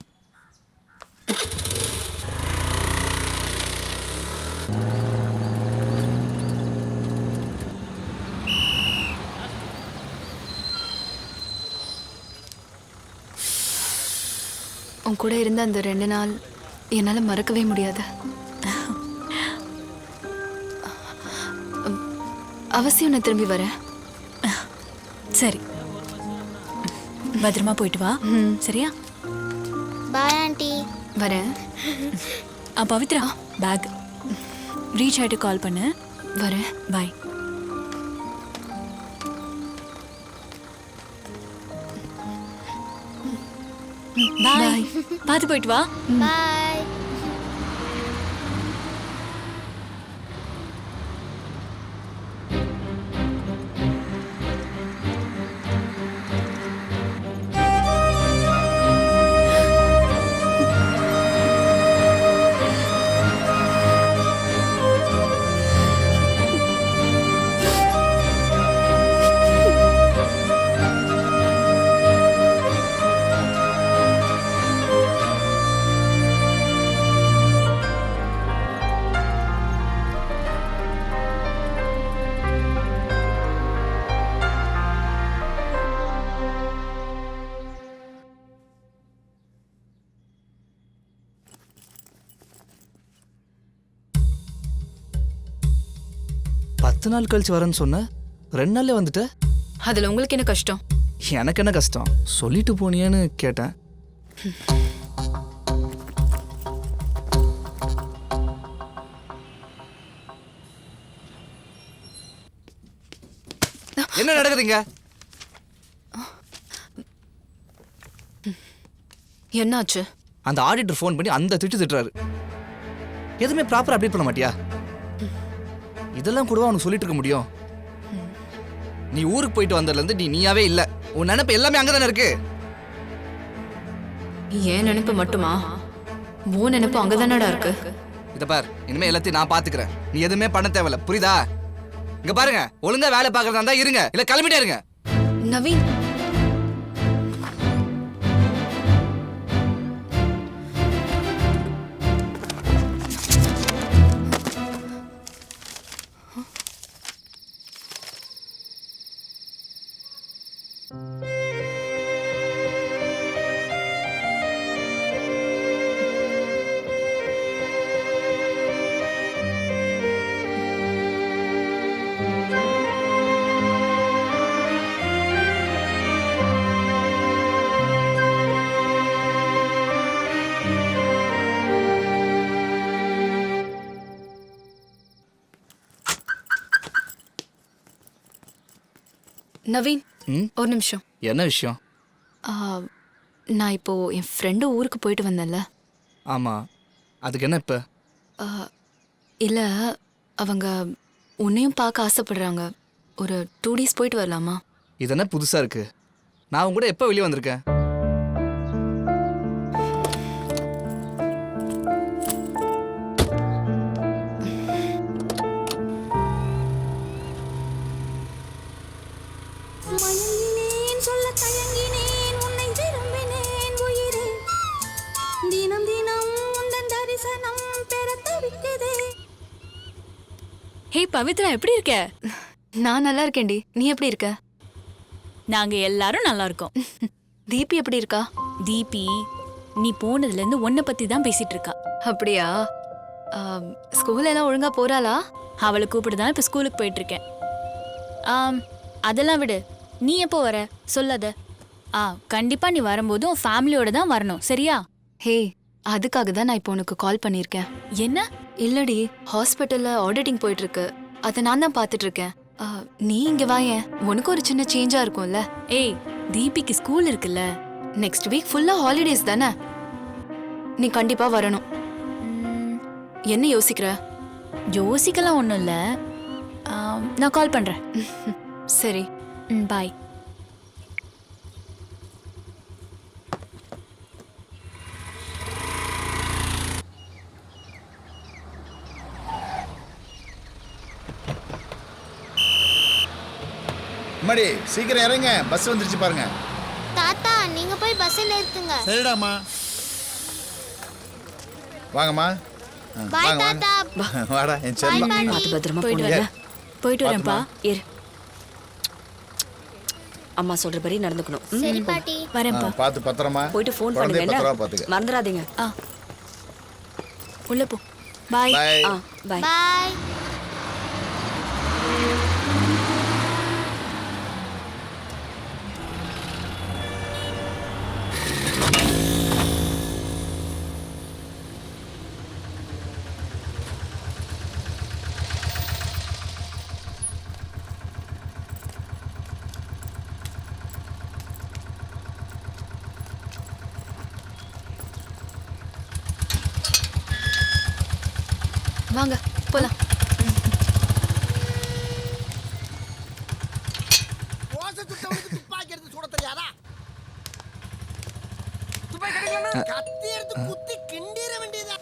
D: உன் கூட இருந்த அந்த 2 நாள் என்னால மறக்கவே முடியாது. அவசியம் நான் திரும்பி வரேன்.
B: சரி, பத்திரமா போயிட்டு வா. சரியா?
C: Bye aunty.
D: வரேன்.
B: பவித்ரா, பேக் ரீச் ஆயிட்டு கால் பண்ணு.
D: வரேன்.
B: பாய். பாய். பார்த்து போயிட்டு வா.
C: பாய்.
T: 10 நாள் கழிச்சு வரேன்னு சொன்ன 2 நாள்ல வந்துட்ட.
D: அதுல உங்களுக்கு என்ன கஷ்டம்?
T: எனக்கு என்ன கஷ்டம்? சொல்லிட்டு போனியான்னு கேட்டேன். என்ன நடக்குதுங்க?
D: என்னாச்சு?
T: அந்த ஆடிட்டர் ஃபோன் பண்ணி அந்த திட்டுறாரு. எதுவுமே ப்ராப்பரா அப்டேட் பண்ண மாட்டியா? இதெல்லாம் கூடவா உனக்கு சொல்லிட்டு இருக்க முடியும்? நீ ஊருக்கு போயிட்டு வந்ததுலேருந்து நீயாவே இல்லை. உன் நினைப்பு எல்லாமே அங்கதானே இருக்கு.
D: ஏன் நினைப்பு மட்டுமா? உன் நினைப்பு அங்கதானடா இருக்கு.
T: இத பார், இனிமே எல்லாத்தையும் நான் பாத்துக்கிறேன். நீ எதுவுமே பண்ண தேவையில்ல, புரியுதா? இங்க பாருங்க, ஒழுங்கா வேலை பார்க்கறதா இருந்தா இருங்க, இல்ல கிளம்பிட்டே இருங்க.
D: நவீன், நவீன், ஒரு நிமிஷம்.
T: என்ன விஷயம்?
D: நான் இப்போ என் ஃப்ரெண்டு ஊருக்கு போயிட்டு வந்தேன்ல.
T: ஆமா, அதுக்கு என்ன இப்ப?
D: இல்ல, அவங்க உன்னையும் பார்க்க ஆசைப்படுறாங்க. ஒரு 2 days போயிட்டு வரலாமா?
T: இது என்ன புதுசா இருக்கு? நான் உங்க கூட எப்ப வெளியே வந்திருக்கேன்?
B: ஹே பவித்ரா, எப்படி இருக்க?
D: நான் நல்லா இருக்கேன்டி. நீ எப்படி இருக்க?
B: நாங்க எல்லாரும் நல்லா இருக்கோம்.
D: தீபி எப்படி இருக்கா?
B: தீபி நீ போனதுல இருந்து உன்னை பத்தி தான் பேசிட்டு இருக்கா.
D: அப்படியா? ஸ்கூல் எல்லாம் ஒழுங்கா போறாளா?
B: அவளை கூப்பிட்டு தான் இப்ப ஸ்கூலுக்கு போயிட்டு இருக்கேன். அதெல்லாம் விடு, நீ எப்போ வர சொல்லாத. கண்டிப்பா நீ வரும்போது உன் ஃபேமிலியோட தான் வரணும், சரியா?
D: ஹே, அதுக்காக தான் நான் இப்போ உனக்கு கால் பண்ணியிருக்கேன்.
B: என்ன?
D: இல்லடி, ஹாஸ்பிட்டல்ல ஆடிட்டிங் போயிட்டு இருக்கு. அதை நான் தான் பார்த்துட்டு இருக்கேன். நீ இங்க வாயேன், உனக்கு ஒரு சின்ன சேஞ்சா இருக்கும்ல.
B: ஏய், தீபிக்கு ஸ்கூல் இருக்குல்ல.
D: நெக்ஸ்ட் வீக் ஃபுல்லா ஹாலிடேஸ் தானே. நீ கண்டிப்பா வரணும். என்ன யோசிக்கிற?
B: யோசிக்கலாம் ஒன்றும் இல்லை. நான் கால் பண்றேன்.
D: சரி,
B: பாய்.
F: மடி சீக்கிரம் இறங்க, பஸ் வந்துருச்சு பாருங்க.
C: தாத்தா, நீங்க போய் பஸ்ல ஏத்துங்க.
A: சரிடாமா.
F: வாங்கம்மா.
C: பாய்
F: வாங்க
C: தாத்தா.
F: வாங்க. வாடா என் செல்லம்.
G: பார்த்து பத்திரமா
B: போயிட்டு
G: போங்க.
B: வரேன். போயிட்டு வரேன்ப்பா.
G: இரு, அம்மா சொல்றபடி நடந்துக்கணும்.
C: சரி பாட்டி.
B: வரேன்ப்பா.
F: பார்த்து பத்திரமா
G: போயிட்டு ஃபோன்
F: குழந்தைய
G: பண்ணுங்க,
F: பத்திரமா பாத்துக்க.
G: மறந்துடாதீங்க.
B: உள்ள போ. பாய்.
F: பாய்.
G: பாய்.
C: பாய்.
D: வாங்க போலாம்.
A: துப்பாக்கி எடுத்து சுட தெரியாதா? துப்பாக்கி கிடைக்கலன்னா கத்தி எடுத்து குத்தி கிண்டிர வேண்டியதா.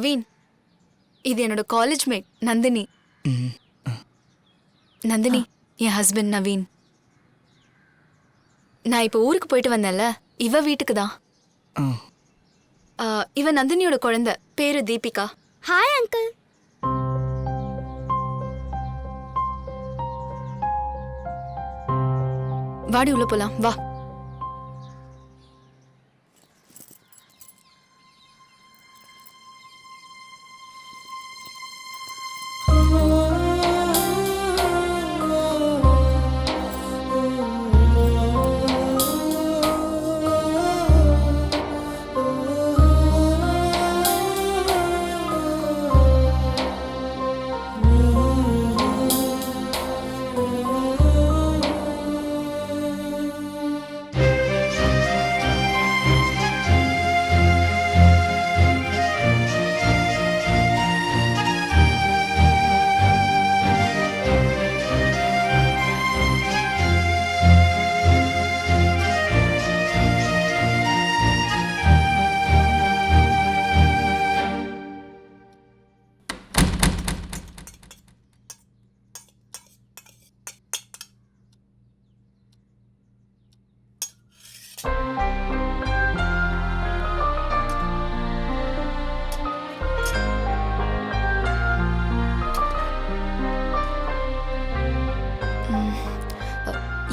D: நவீன், இது என்னோட காலேஜ் மேட் நந்தினி. நந்தினி என் ஹஸ்பண்ட் நவீன். நான் இப்போ ஊருக்கு போயிட்டு வந்தேன்ல, இவ வீட்டுக்கு தான். இவ நந்தினியோட குழந்தை, பேரு தீபிகா.
C: Hi uncle.
D: வாடி உள்ள போலாம், வா.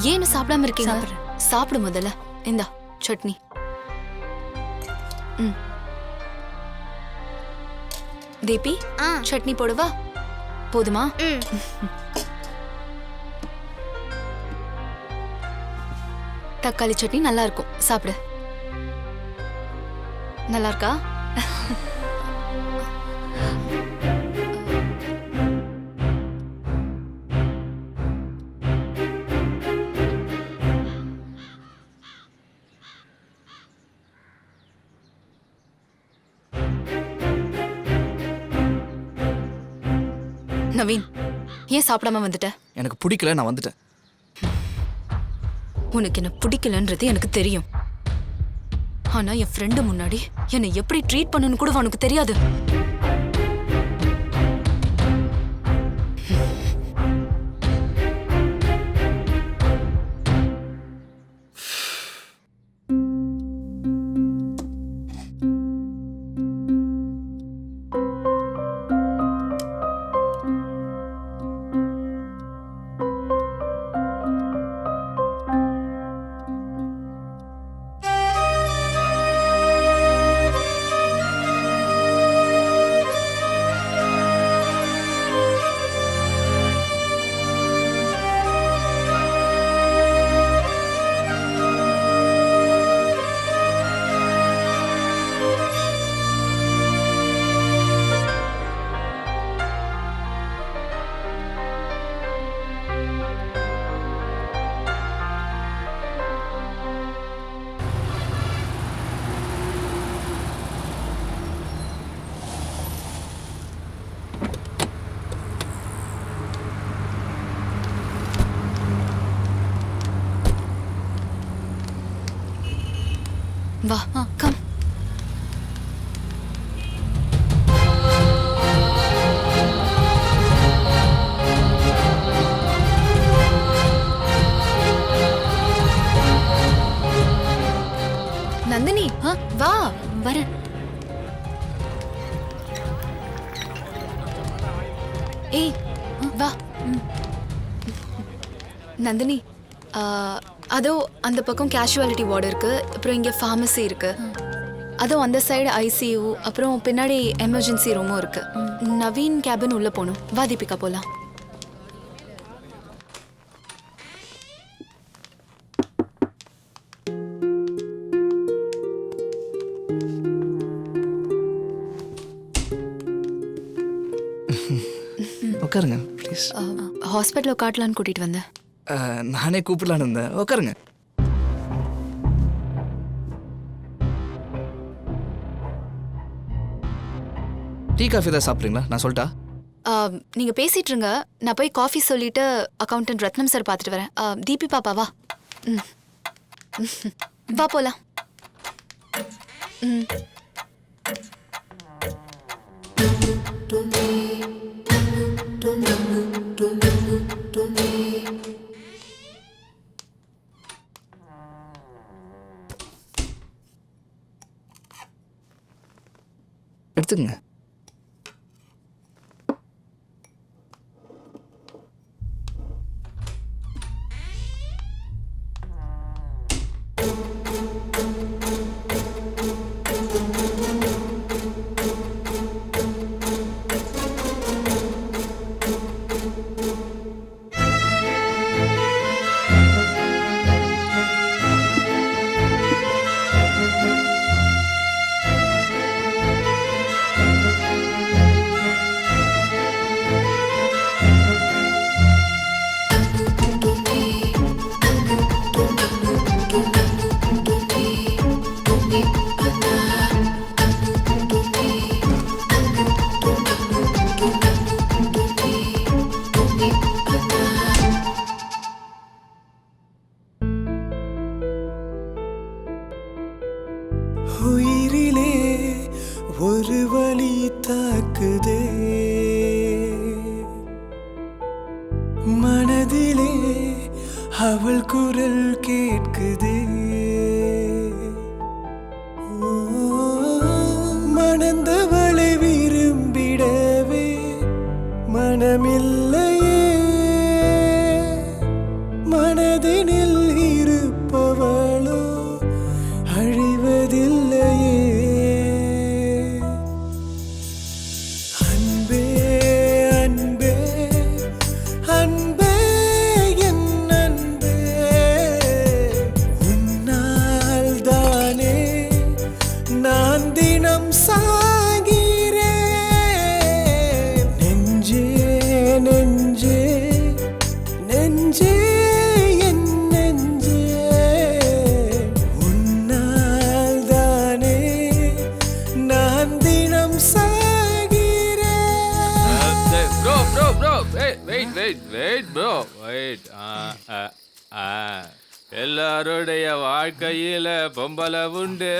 D: ஏன்னு சாப்பிடாம இருக்கீங்க? சாப்பிடு முதல்ல. இந்தா சட்னி. தீபி, சட்னி போடுவா? போதுமா? தக்காளி சட்னி நல்லா இருக்கும், சாப்பிடு. நல்லா இருக்கா? நவீன், ஏன் சாப்பிடாம வந்துட்ட?
T: எனக்கு பிடிக்கல, நான் வந்துட்டேன்.
D: உனக்கு என்ன பிடிக்கலன்றது எனக்கு தெரியும். ஆனா என் ஃப்ரெண்டு முன்னாடி என்னை எப்படி ட்ரீட் பண்ணணும்னு கூட உனக்கு தெரியாது. வா, கம். நந்தினி, வா. வரேன். ஏய், வா. நந்தினி, அதோ அந்த பக்கம் கேஷுவாலிட்டி வார்டு இருக்கு, அப்புறம் இங்கே ஃபார்மசி இருக்கு, அதோ அந்த சைடு ஐசியூ, அப்புறம் பின்னாடி எமர்ஜென்சி ரூமும் இருக்கு. நவீன் கேபின் உள்ள போகணும். வா தீபிகா, போலாம்.
T: உட்காருங்க ப்ளீஸ்.
D: ஹாஸ்பிட்டலில் காட்டலான்னு கூட்டிட்டு வந்தேன்.
T: நானே கூப்பிடலான்னு இருந்தேன். உட்காருங்க. டீ காஃபி தான் சாப்பிட்றீங்களா? நான் சொல்லிட்டா?
D: நீங்க பேசிட்டு இருங்க, நான் போய் காஃபி சொல்லிட்டு அக்கௌண்டன்ட் ரத்னம் சார் பார்த்துட்டு வரேன். தீபி பாப்பா வா. வா போலாம்.
T: எடுத்துங்க.
O: உயிரிலே ஒரு வலி தாக்குதே, மனதிலே அவள் குரல் கேட்குதே. ஓ, மணந்தவளை விரும்பிடவே மனமில்லையே, மனதினில் இருப்பவளோ அழிவதில்லையே. அன்பே அன்பே அன்பே என் அன்பே, உன்னால் தானே நான் தினம் சாகிறேன். நெஞ்சே நெஞ்சே நெஞ்சே என் நெஞ்சே, உன்னால் தானே நான் தினம் சாகிறேன்.
S: Bro wait bro wait. எல்லாருடைய வாழ்க்கையில பொம்பளை உண்டு,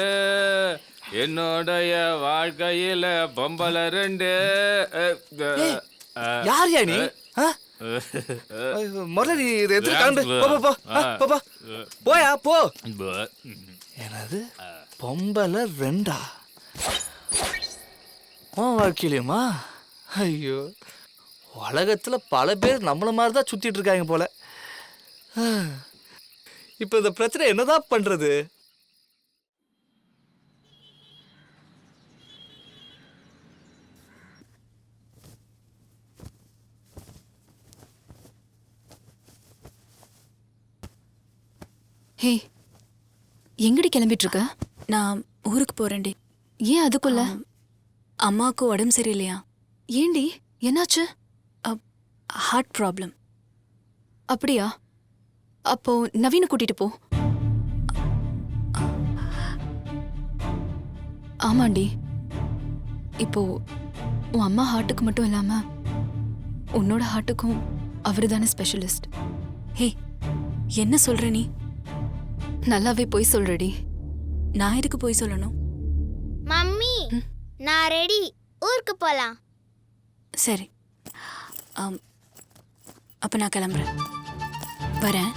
S: என்னுடைய வாழ்க்கையில பொம்பளை ரெண்டு.
T: யார் யா நீ? முதல்ல நீ இதை எடுத்து கிளம்பு. போ போ போ போ போயா போ. என்னது பொம்பளை ரெண்டா? உன் வாழ்க்கையிலுமா? ஐயோ, உலகத்துல பல பேர் நம்மள மாதிரி தான் சுத்திட்டு இருக்காங்க போல. இப்ப இந்த பிரச்சனை என்னதான் பண்றது?
D: ஹே, எங்கடி கிளம்பிட்டு இருக்க?
B: நான் ஊருக்கு போறேன்டி.
D: ஏன் அதுக்குள்ள?
B: அம்மாவுக்கு உடம்பு சரியில்லையா?
D: ஏண்டி, என்னாச்சு?
B: Heart problem.
D: அப்படியா? அப்போ நவீன கூட்டிட்டு போ. ஆமாண்டி, இப்போ உன் அம்மா ஹார்ட்டுக்கு மட்டும் இல்லாம உன்னோட ஹார்ட்டுக்கும் அவரு தானே ஸ்பெஷலிஸ்ட்.
B: ஹே, என்ன சொல்ற நீ?
D: நல்லாவே போய் சொல்றடி.
B: நான் எதுக்கு போய் சொல்லணும்?
C: மம்மி, நான் ரெடி, ஊருக்கு போலாம்.
B: சரி, அப்ப நான் கிளம்புறேன். வரேன்.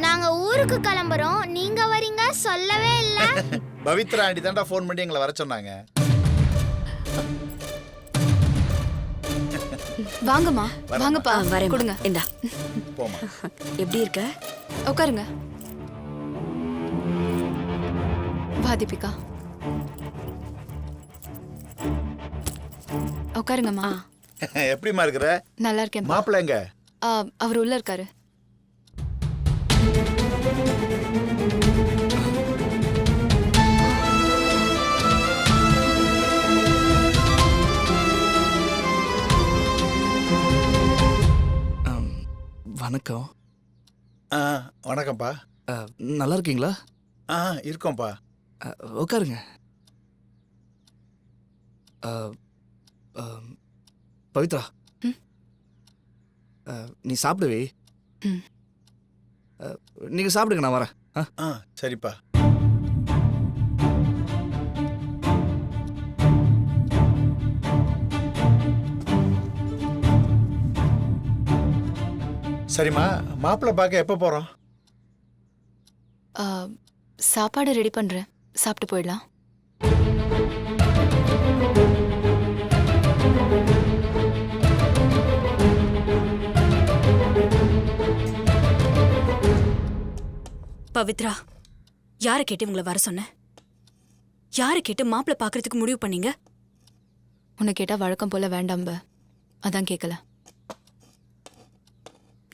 C: நாங்க ஊருக்கு கிளம்புறோம், நீங்க வரீங்க சொல்லவே இல்ல.
F: பவித்ரா ஆண்டி தான்டா ஃபோன் பண்ணி எங்களை வர சொன்னாங்க.
D: வாங்கம்மா, வாங்கப்பா, கொடுங்க.
G: இந்தா
F: போமா.
G: எப்படி இருக்க?
D: உட்காருங்க. வா தீபிகா, உட்காருங்கம்மா.
F: எப்படிமா இருக்கிற?
D: நல்லா இருக்கேன்.
F: மாப்பிள்ளை எங்க?
D: அவர் உள்ள இருக்காரு.
T: வணக்கம்.
F: வணக்கம்ப்பா.
T: நல்லா இருக்கீங்களா?
F: இருக்கோம்ப்பா.
T: உட்காருங்க. பவித்ரா, நீ சாப்பிடுவே. நீங்க சாப்பிடுங்க, நான் வரேன்.
F: சரிப்பா. சரிம்மா, மாப்பிள்ளை பார்க்க எப்போ போகிறோம்?
D: சாப்பாடு ரெடி பண்ணுறேன், சாப்பிட்டு போயிடலாம்.
B: பவித்ரா, யாரை கேட்டு உங்களை வர சொன்ன? யாரை கேட்டு மாப்பிள்ளை பார்க்கறதுக்கு முடிவு பண்ணீங்க?
D: உன்னை கேட்டால் வழக்கம் போல வேண்டாம்ப, அதான் கேட்கல.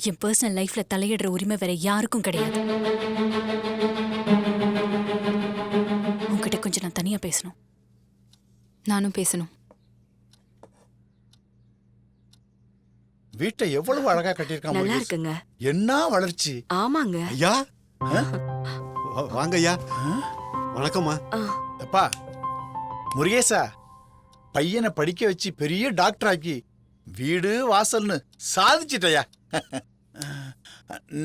B: என் பர்சனல் லைஃப்ல தலையிடுற உரிமை வேற யாருக்கும் கிடையாது. உன்கிட்ட கொஞ்சம் நான் தனியா பேசணும்.
D: நானும் பேசணும்.
F: வீட்டை எவ்வளவு அழகா கட்டியிருக்காங்க.
G: நல்லா இருக்குங்க.
F: என்ன வளர்ச்சி.
G: ஆமாங்க.
I: ஐயா வாங்க ஐயா. வணக்கம்மா.
F: அப்பா முருகேசா, பையனை படிக்க வச்சு பெரிய டாக்டர் ஆக்கி வீடு வாசல்னு சாதிச்சிட்டயா.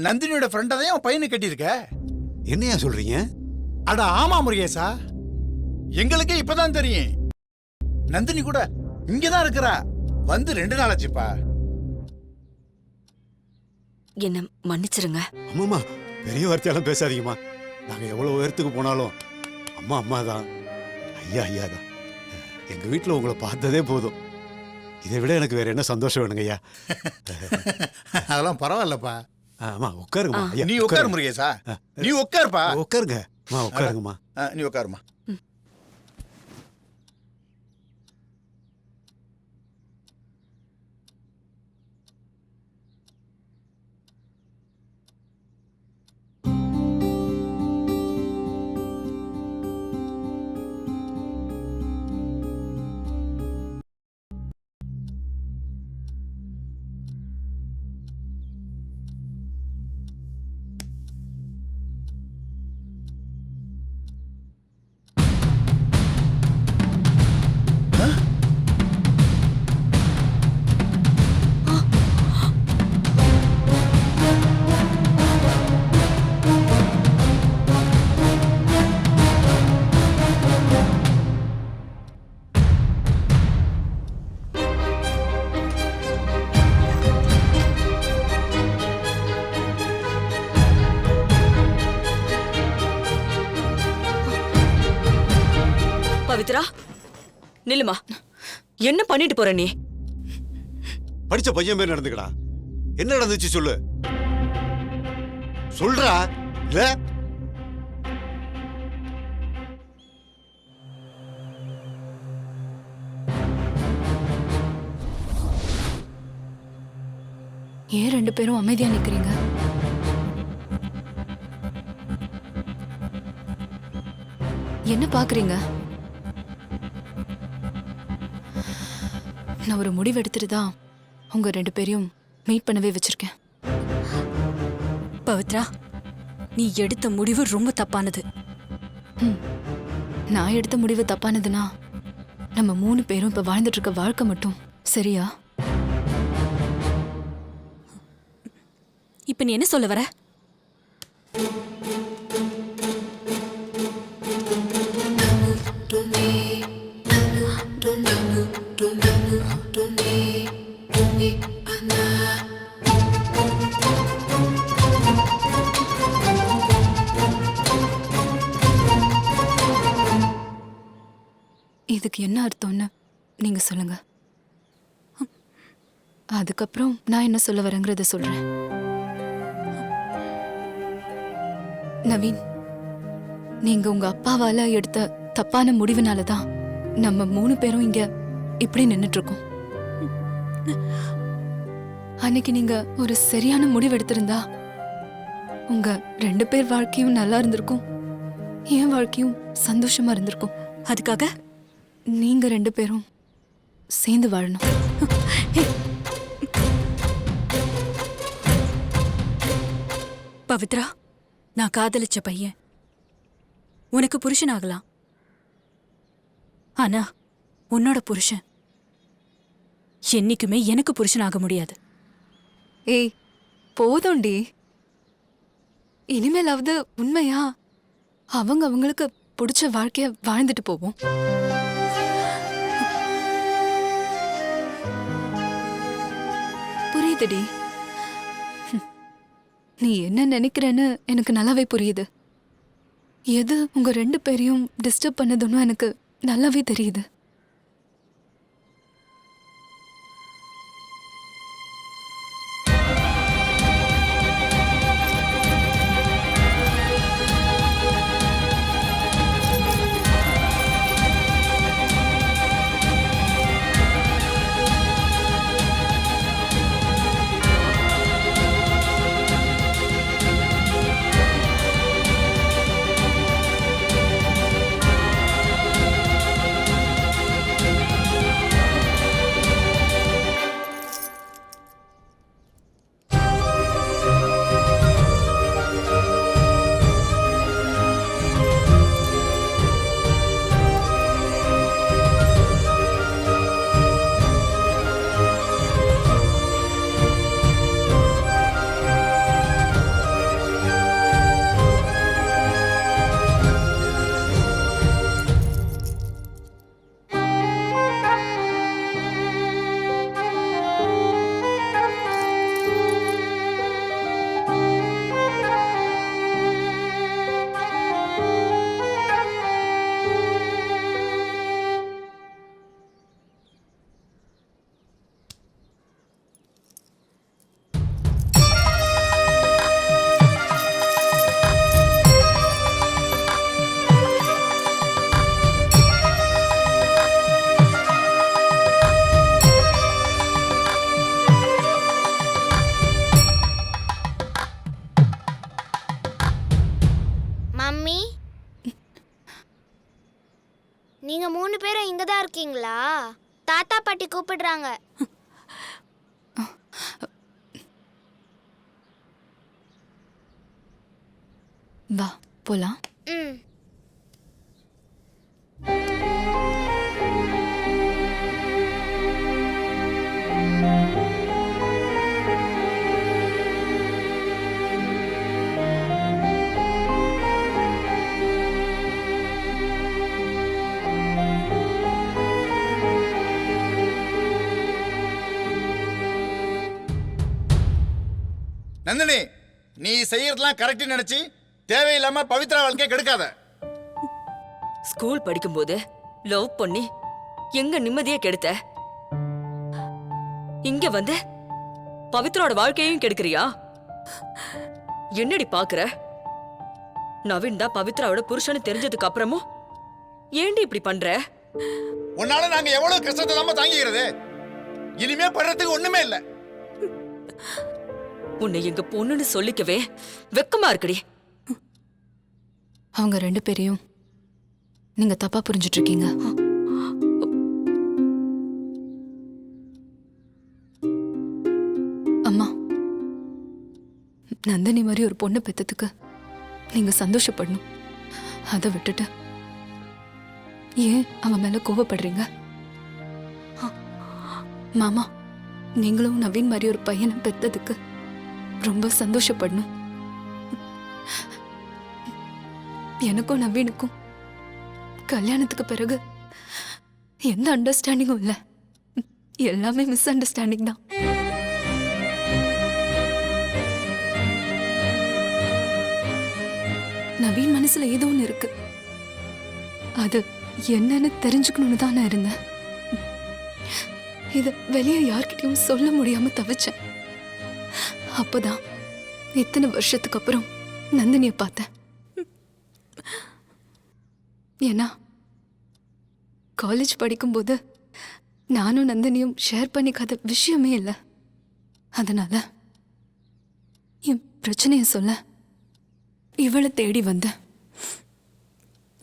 F: நந்தினியோட ஃப்ரெண்டை தான் உன் பையனை கட்டியிருக்க.
I: என்னையா சொல்றீங்க?
F: அட ஆமா முருகேசா, எங்களுக்கே இப்பதான் தெரியும். நந்தினி கூட இங்கதான் இருக்கிறா. வந்து 2 நாள் ஆச்சுப்பா.
G: என்ன மன்னிச்சிருங்க.
I: அம்மாமா, பெரிய வார்த்தையெல்லாம் பேசாதீங்கம்மா. நாங்கள் எவ்வளோ உயரத்துக்கு போனாலும் அம்மா அம்மா தான், ஐயா ஐயா தான். எங்கள் வீட்டில் உங்களை பார்த்ததே போதும். இதை விட எனக்கு வேற என்ன சந்தோஷம் வேணுங்க ஐயா.
F: அதெல்லாம் பரவாயில்லப்பா.
I: ஆமா உட்காருங்கம்மா. ஐயா
F: நீ உட்காரு முருகேசா, நீ உட்காருப்பா.
I: உட்காருங்க. உட்காருங்கம்மா.
F: நீ உட்காருமா.
G: பவித்ரா, நில்லுமா. என்ன பண்ணிட்டு போற நீ?
I: படிச்ச பையன் பேர் நடந்துக்கடா. என்ன நடந்துச்சு சொல்லு. சொல்றா. இல்ல
D: ஏன் 2 பேரும் அமைதியா நிக்கிறீங்க? என்ன பாக்குறீங்க? நான் ஒரு முடிவு எடுத்துட்டு தான் உங்க 2 பேரையும் மீட் பண்ணவே வச்சிருக்கேன்.
B: பவித்ரா, நீ எடுத்த முடிவு ரொம்ப தப்பானது.
D: நான் எடுத்த முடிவு தப்பானதுன்னா நம்ம 3 பேரும் இப்ப வாழ்ந்துட்டு இருக்க வாழ்க்கை மட்டும் சரியா?
B: இப்ப நீ என்ன சொல்ல வர?
D: இதுக்கு என்ன அர்த்தம்னு நீங்க சொல்லுங்க. அதுக்கப்புறம் நான் என்ன சொல்ல வரேங்கிறத சொல்றேன். நவீன், நீங்க உங்க அப்பாவால எடுத்த தப்பான முடிவுனால தான் நம்ம 3 பேரும் இங்க இப்படி நின்னுட்டு இருக்கோம். அன்னைக்கு நீங்க ஒரு சரியான முடிவு எடுத்திருந்தா உங்க 2 பேர் வாழ்க்கையும் நல்லா இருந்திருக்கும், என் வாழ்க்கையும் சந்தோஷமா இருந்திருக்கும். அதுக்காக நீங்க 2 பேரும் சேர்ந்து வாழணும்.
B: பவித்ரா, நான் காதலிச்ச பையன் உனக்கு புருஷன் ஆகலாம். ஆனா உன்னோட புருஷன் என்னைக்குமே எனக்கு புருஷன் ஆக முடியாது.
D: ஏய் போதும்டி. இனிமேலாவது உண்மையா அவங்களுக்கு பிடிச்ச வாழ்க்கைய வாழ்ந்துட்டு போவோம். புரியுதுடி. நீ என்ன நினைக்கிறேன்னு எனக்கு நல்லாவே புரியுது. எது உங்க 2 பேரையும் டிஸ்டர்ப் பண்ணதுன்னு எனக்கு நல்லாவே தெரியுது.
C: மம்மி, நீங்க 3 பேரும் இங்க தான் இருக்கீங்களா? தாத்தா பாட்டி கூப்பிடுறாங்க.
D: வா போலாம்.
C: ம்.
F: நந்தினி, நீ செய்யறதெல்லாம் கரெக்ட் நினைச்சு தேவையில்லாம பவித்ரா வாழ்க்கையை கெடுக்காத.
G: ஸ்கூல் படிக்கும்போது லவ் பண்ணி எங்க நிம்மதியே கெடுத்த. இங்க வந்து பவித்ராவோட வாழ்க்கையையும் கெடுக்கிறியா? என்னடி பாக்குற? நவீன் தான் பவித்ராவோட புருஷன்னு தெரிஞ்சதுக்கு அப்புறமும் ஏண்டி இப்படி பண்ற?
F: உன்னால நாங்க எவ்வளவு கஷ்டத்தை தான் தாங்கிக்கிறது. இனிமே படுறதுக்கு ஒண்ணுமே இல்ல.
G: உன்னை எங்க பொண்ணுன்னு சொல்லிக்கவே வெக்கமா இருக்குடி.
D: அவங்க 2 பேரையும் நீங்க தப்பா புரிஞ்சிட்டு இருக்கீங்க. அம்மா, நந்தினி மாதிரி ஒரு பொண்ணு பெத்ததுக்கு நீங்க சந்தோஷப்படணும். அதை விட்டுட்டு ஏன் அவன் மேல கோவப்படுறீங்க? மாமா, நீங்களும் நவீன் மாதிரி ஒரு பையனை பெத்ததுக்கு ரொம்ப சந்தோஷப்படணும். எனக்கும் நவீனுக்கும் கல்யாணத்துக்கு பிறகு எந்த அண்டர்ஸ்டாண்டிங்கும் இல்லை. எல்லாமே மிஸ் அண்டர்ஸ்டாண்டிங் தான். நவீன் மனசுல ஏதோ ஒன்று இருக்கு. அது என்னன்னு தெரிஞ்சுக்கணும்னு தான் நான் இருந்தேன். இத வெளியே யார்கிட்டயும் சொல்ல முடியாம தவிச்சேன். அப்பதான் இத்தனை வருஷத்துக்கு அப்புறம் நந்தினிய பார்த்தேன். ஏன்னா காலேஜ் படிக்கும்போது நானும் நந்தினியும் ஷேர் பண்ணிக்காத விஷயமே இல்லை. அதனால என் பிரச்சனைய சொல்ல இவளை தேடி வந்தேன்.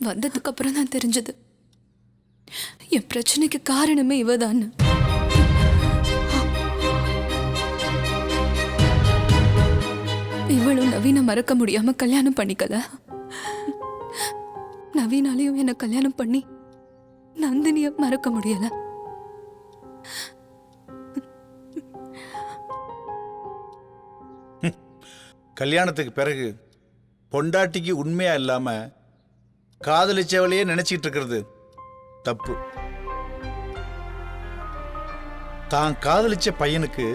D: வந்ததுக்கு அப்புறம் தான் தெரிஞ்சது என் பிரச்சனைக்கு காரணமே இவதான்னு. இவளும் நவீன மறக்க முடியாம கல்யாணம் பண்ணிக்கல. நவீனாலையும் என்ன கல்யாணம் பண்ணி நந்தினிய மறக்க முடியல.
F: கல்யாணத்துக்கு பிறகு பொண்டாட்டிக்கு உண்மையா இல்லாம காதலிச்சவளையே நினைச்சிட்டு இருக்கிறது தப்பு. தான் காதலிச்ச பையனுக்கு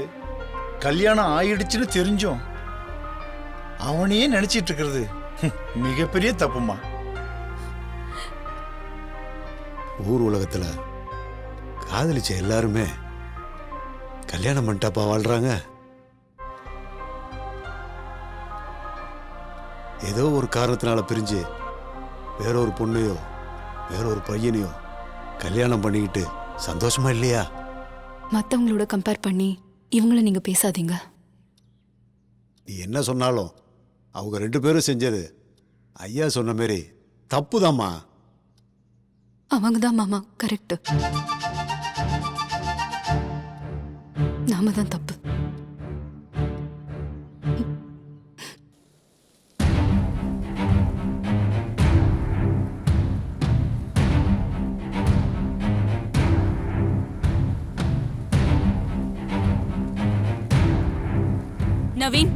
F: கல்யாணம் ஆயிடுச்சுன்னு தெரிஞ்சும் அவனையே நினைச்சிட்டு இருக்கிறது மிகப்பெரிய தப்புமா.
L: ஊர் உலகத்துல காதலிச்ச எல்லாருமே கல்யாணம் பண்ணிட்டாப்பா வாழ்றாங்க. ஏதோ ஒரு காரணத்தினால பிரிஞ்சு வேறொரு பொண்ணையோ வேறொரு பையனையோ கல்யாணம் பண்ணிக்கிட்டு சந்தோஷமா இல்லையா?
D: மற்றவங்களோட கம்பேர் பண்ணி இவங்கள நீங்க பேசாதீங்க.
L: நீ என்ன சொன்னாலும் அவங்க 2 பேரும் செஞ்சது ஐயா சொன்ன மாதிரி தப்புதாம்மா.
D: அவங்க தான் மாமா கரெக்ட், நாம தான் தப்பு.
B: நவீன்,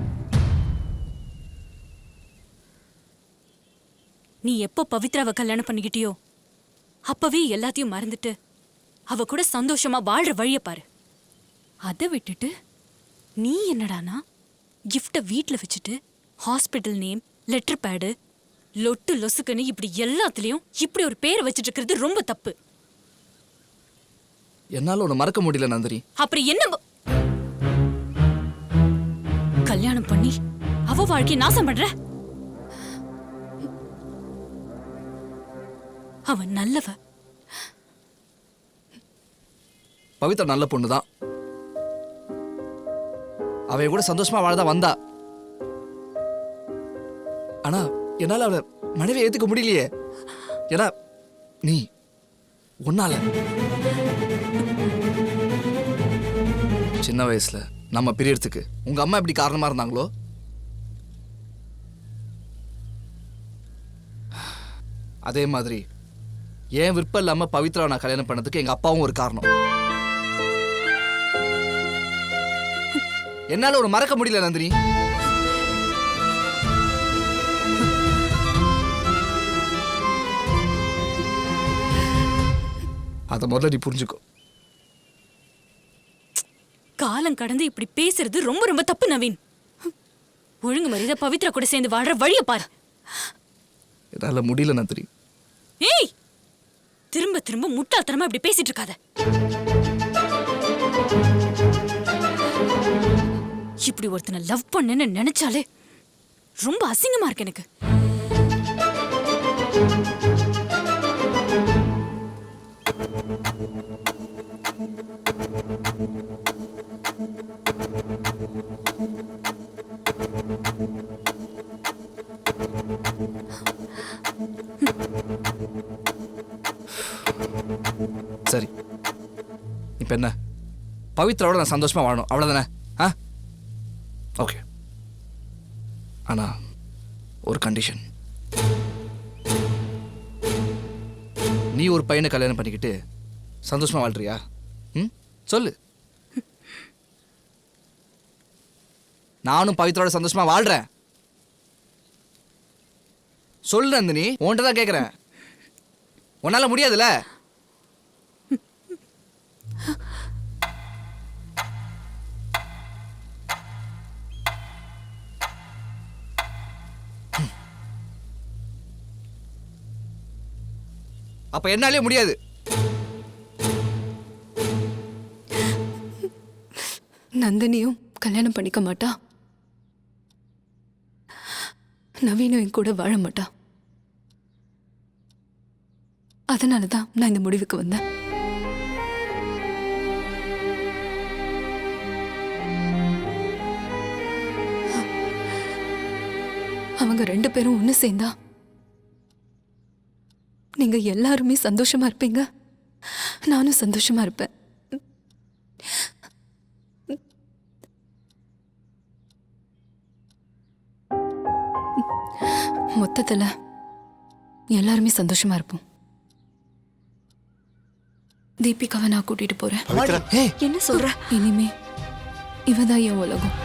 B: நீ எப்போ பவித்ராவை கல்யாணம் பண்ணிக்கிட்டியோ அப்பவே எல்லாத்தையும் மறந்துட்டு அவ கூட சந்தோஷமா வாழ்ற வழிய பாரு. அதை விட்டுட்டு நீ என்னடானா கிஃப்ட வீட்ல வச்சுட்டு ஹாஸ்பிட்டல் நேம், லெட்டர் பேடு, லொட்டு லொசுக்குன்னு இப்படி எல்லாத்துலயும் இப்படி ஒரு பேரை வச்சுட்டு இருக்கிறது ரொம்ப தப்பு.
T: என்னால உன்னை மறக்க முடியல நந்தினி.
B: அப்படி என்ன கல்யாணம் பண்ணி அவ வாழ்க்கையை நாசம் பண்ற? அவன் நல்லவ.
T: பவித்ரா நல்ல பொண்ணுதான். அவ கூட சந்தோஷமா வாழதான் வந்தா. ஆனா என்னால அவளை மனைவி ஏத்துக்க முடியலையே. ஏன்னா நீ உன்னால சின்ன வயசுல நம்ம பிரியறதுக்கு உங்க அம்மா எப்படி காரணமா இருந்தாங்களோ அதே மாதிரி ஏன் விருப்பம் இல்லாம பவித்ரா நான் கல்யாணம் பண்ணதுக்கு எங்க அப்பாவும் ஒரு காரணம். என்னால ஒரு மறக்க முடியல நந்தினி. அத முதல்ல நீ புரிஞ்சுக்கோ.
B: காலம் கடந்து இப்படி பேசுறது ரொம்ப ரொம்ப தப்பு நவீன். ஒழுங்கு மரியாதை பவித்ரா கூட சேர்ந்து வாழ்ற வழிய பாரு.
T: என்னால முடியல நந்தினி.
B: ஏய், திரும்ப திரும்ப முட்டாள்தனமா இப்படி பேசிட்டு இருக்காத. இப்படி ஒருத்தனை லவ் பண்ணேன்னு நினைச்சாலே ரொம்ப அசிங்கமா இருக்கு எனக்கு.
T: சரி, இப்ப என்ன? பவித்ராவோட நான் சந்தோஷமா வாழணும், அவ்வளவுதானே? ஓகே. ஆனா ஒரு கண்டிஷன். நீ ஒரு பையனை கல்யாணம் பண்ணிக்கிட்டு சந்தோஷமா வாழ்றியா? சொல்லு. நானும் பவித்ராவோட சந்தோஷமா வாழ்றேன். சொல்லு நந்தினி, உன்கிட்ட தான் கேட்கிறேன். உன்னால முடியாதுல்ல? அப்ப என்னாலே முடியாது.
D: நந்தினியும் கல்யாணம் பண்ணிக்க மாட்டா, நவீனும் என் கூட வாழ மாட்டா. அதனாலதான் நான் இந்த முடிவுக்கு வந்தேன். அவங்க 2 பேரும் ஒண்ணு சேர்ந்தா நீங்க எல்லாருமே சந்தோஷமா இருப்பீங்க, நானும் சந்தோஷமா இருப்பேன். மொத்தத்துல எல்லாருமே சந்தோஷமா இருப்போம். தீபிகாவை நான் கூட்டிட்டு போறேன்.
T: என்ன சொல்ற?
D: இனிமே இவதான் என் உலகம்.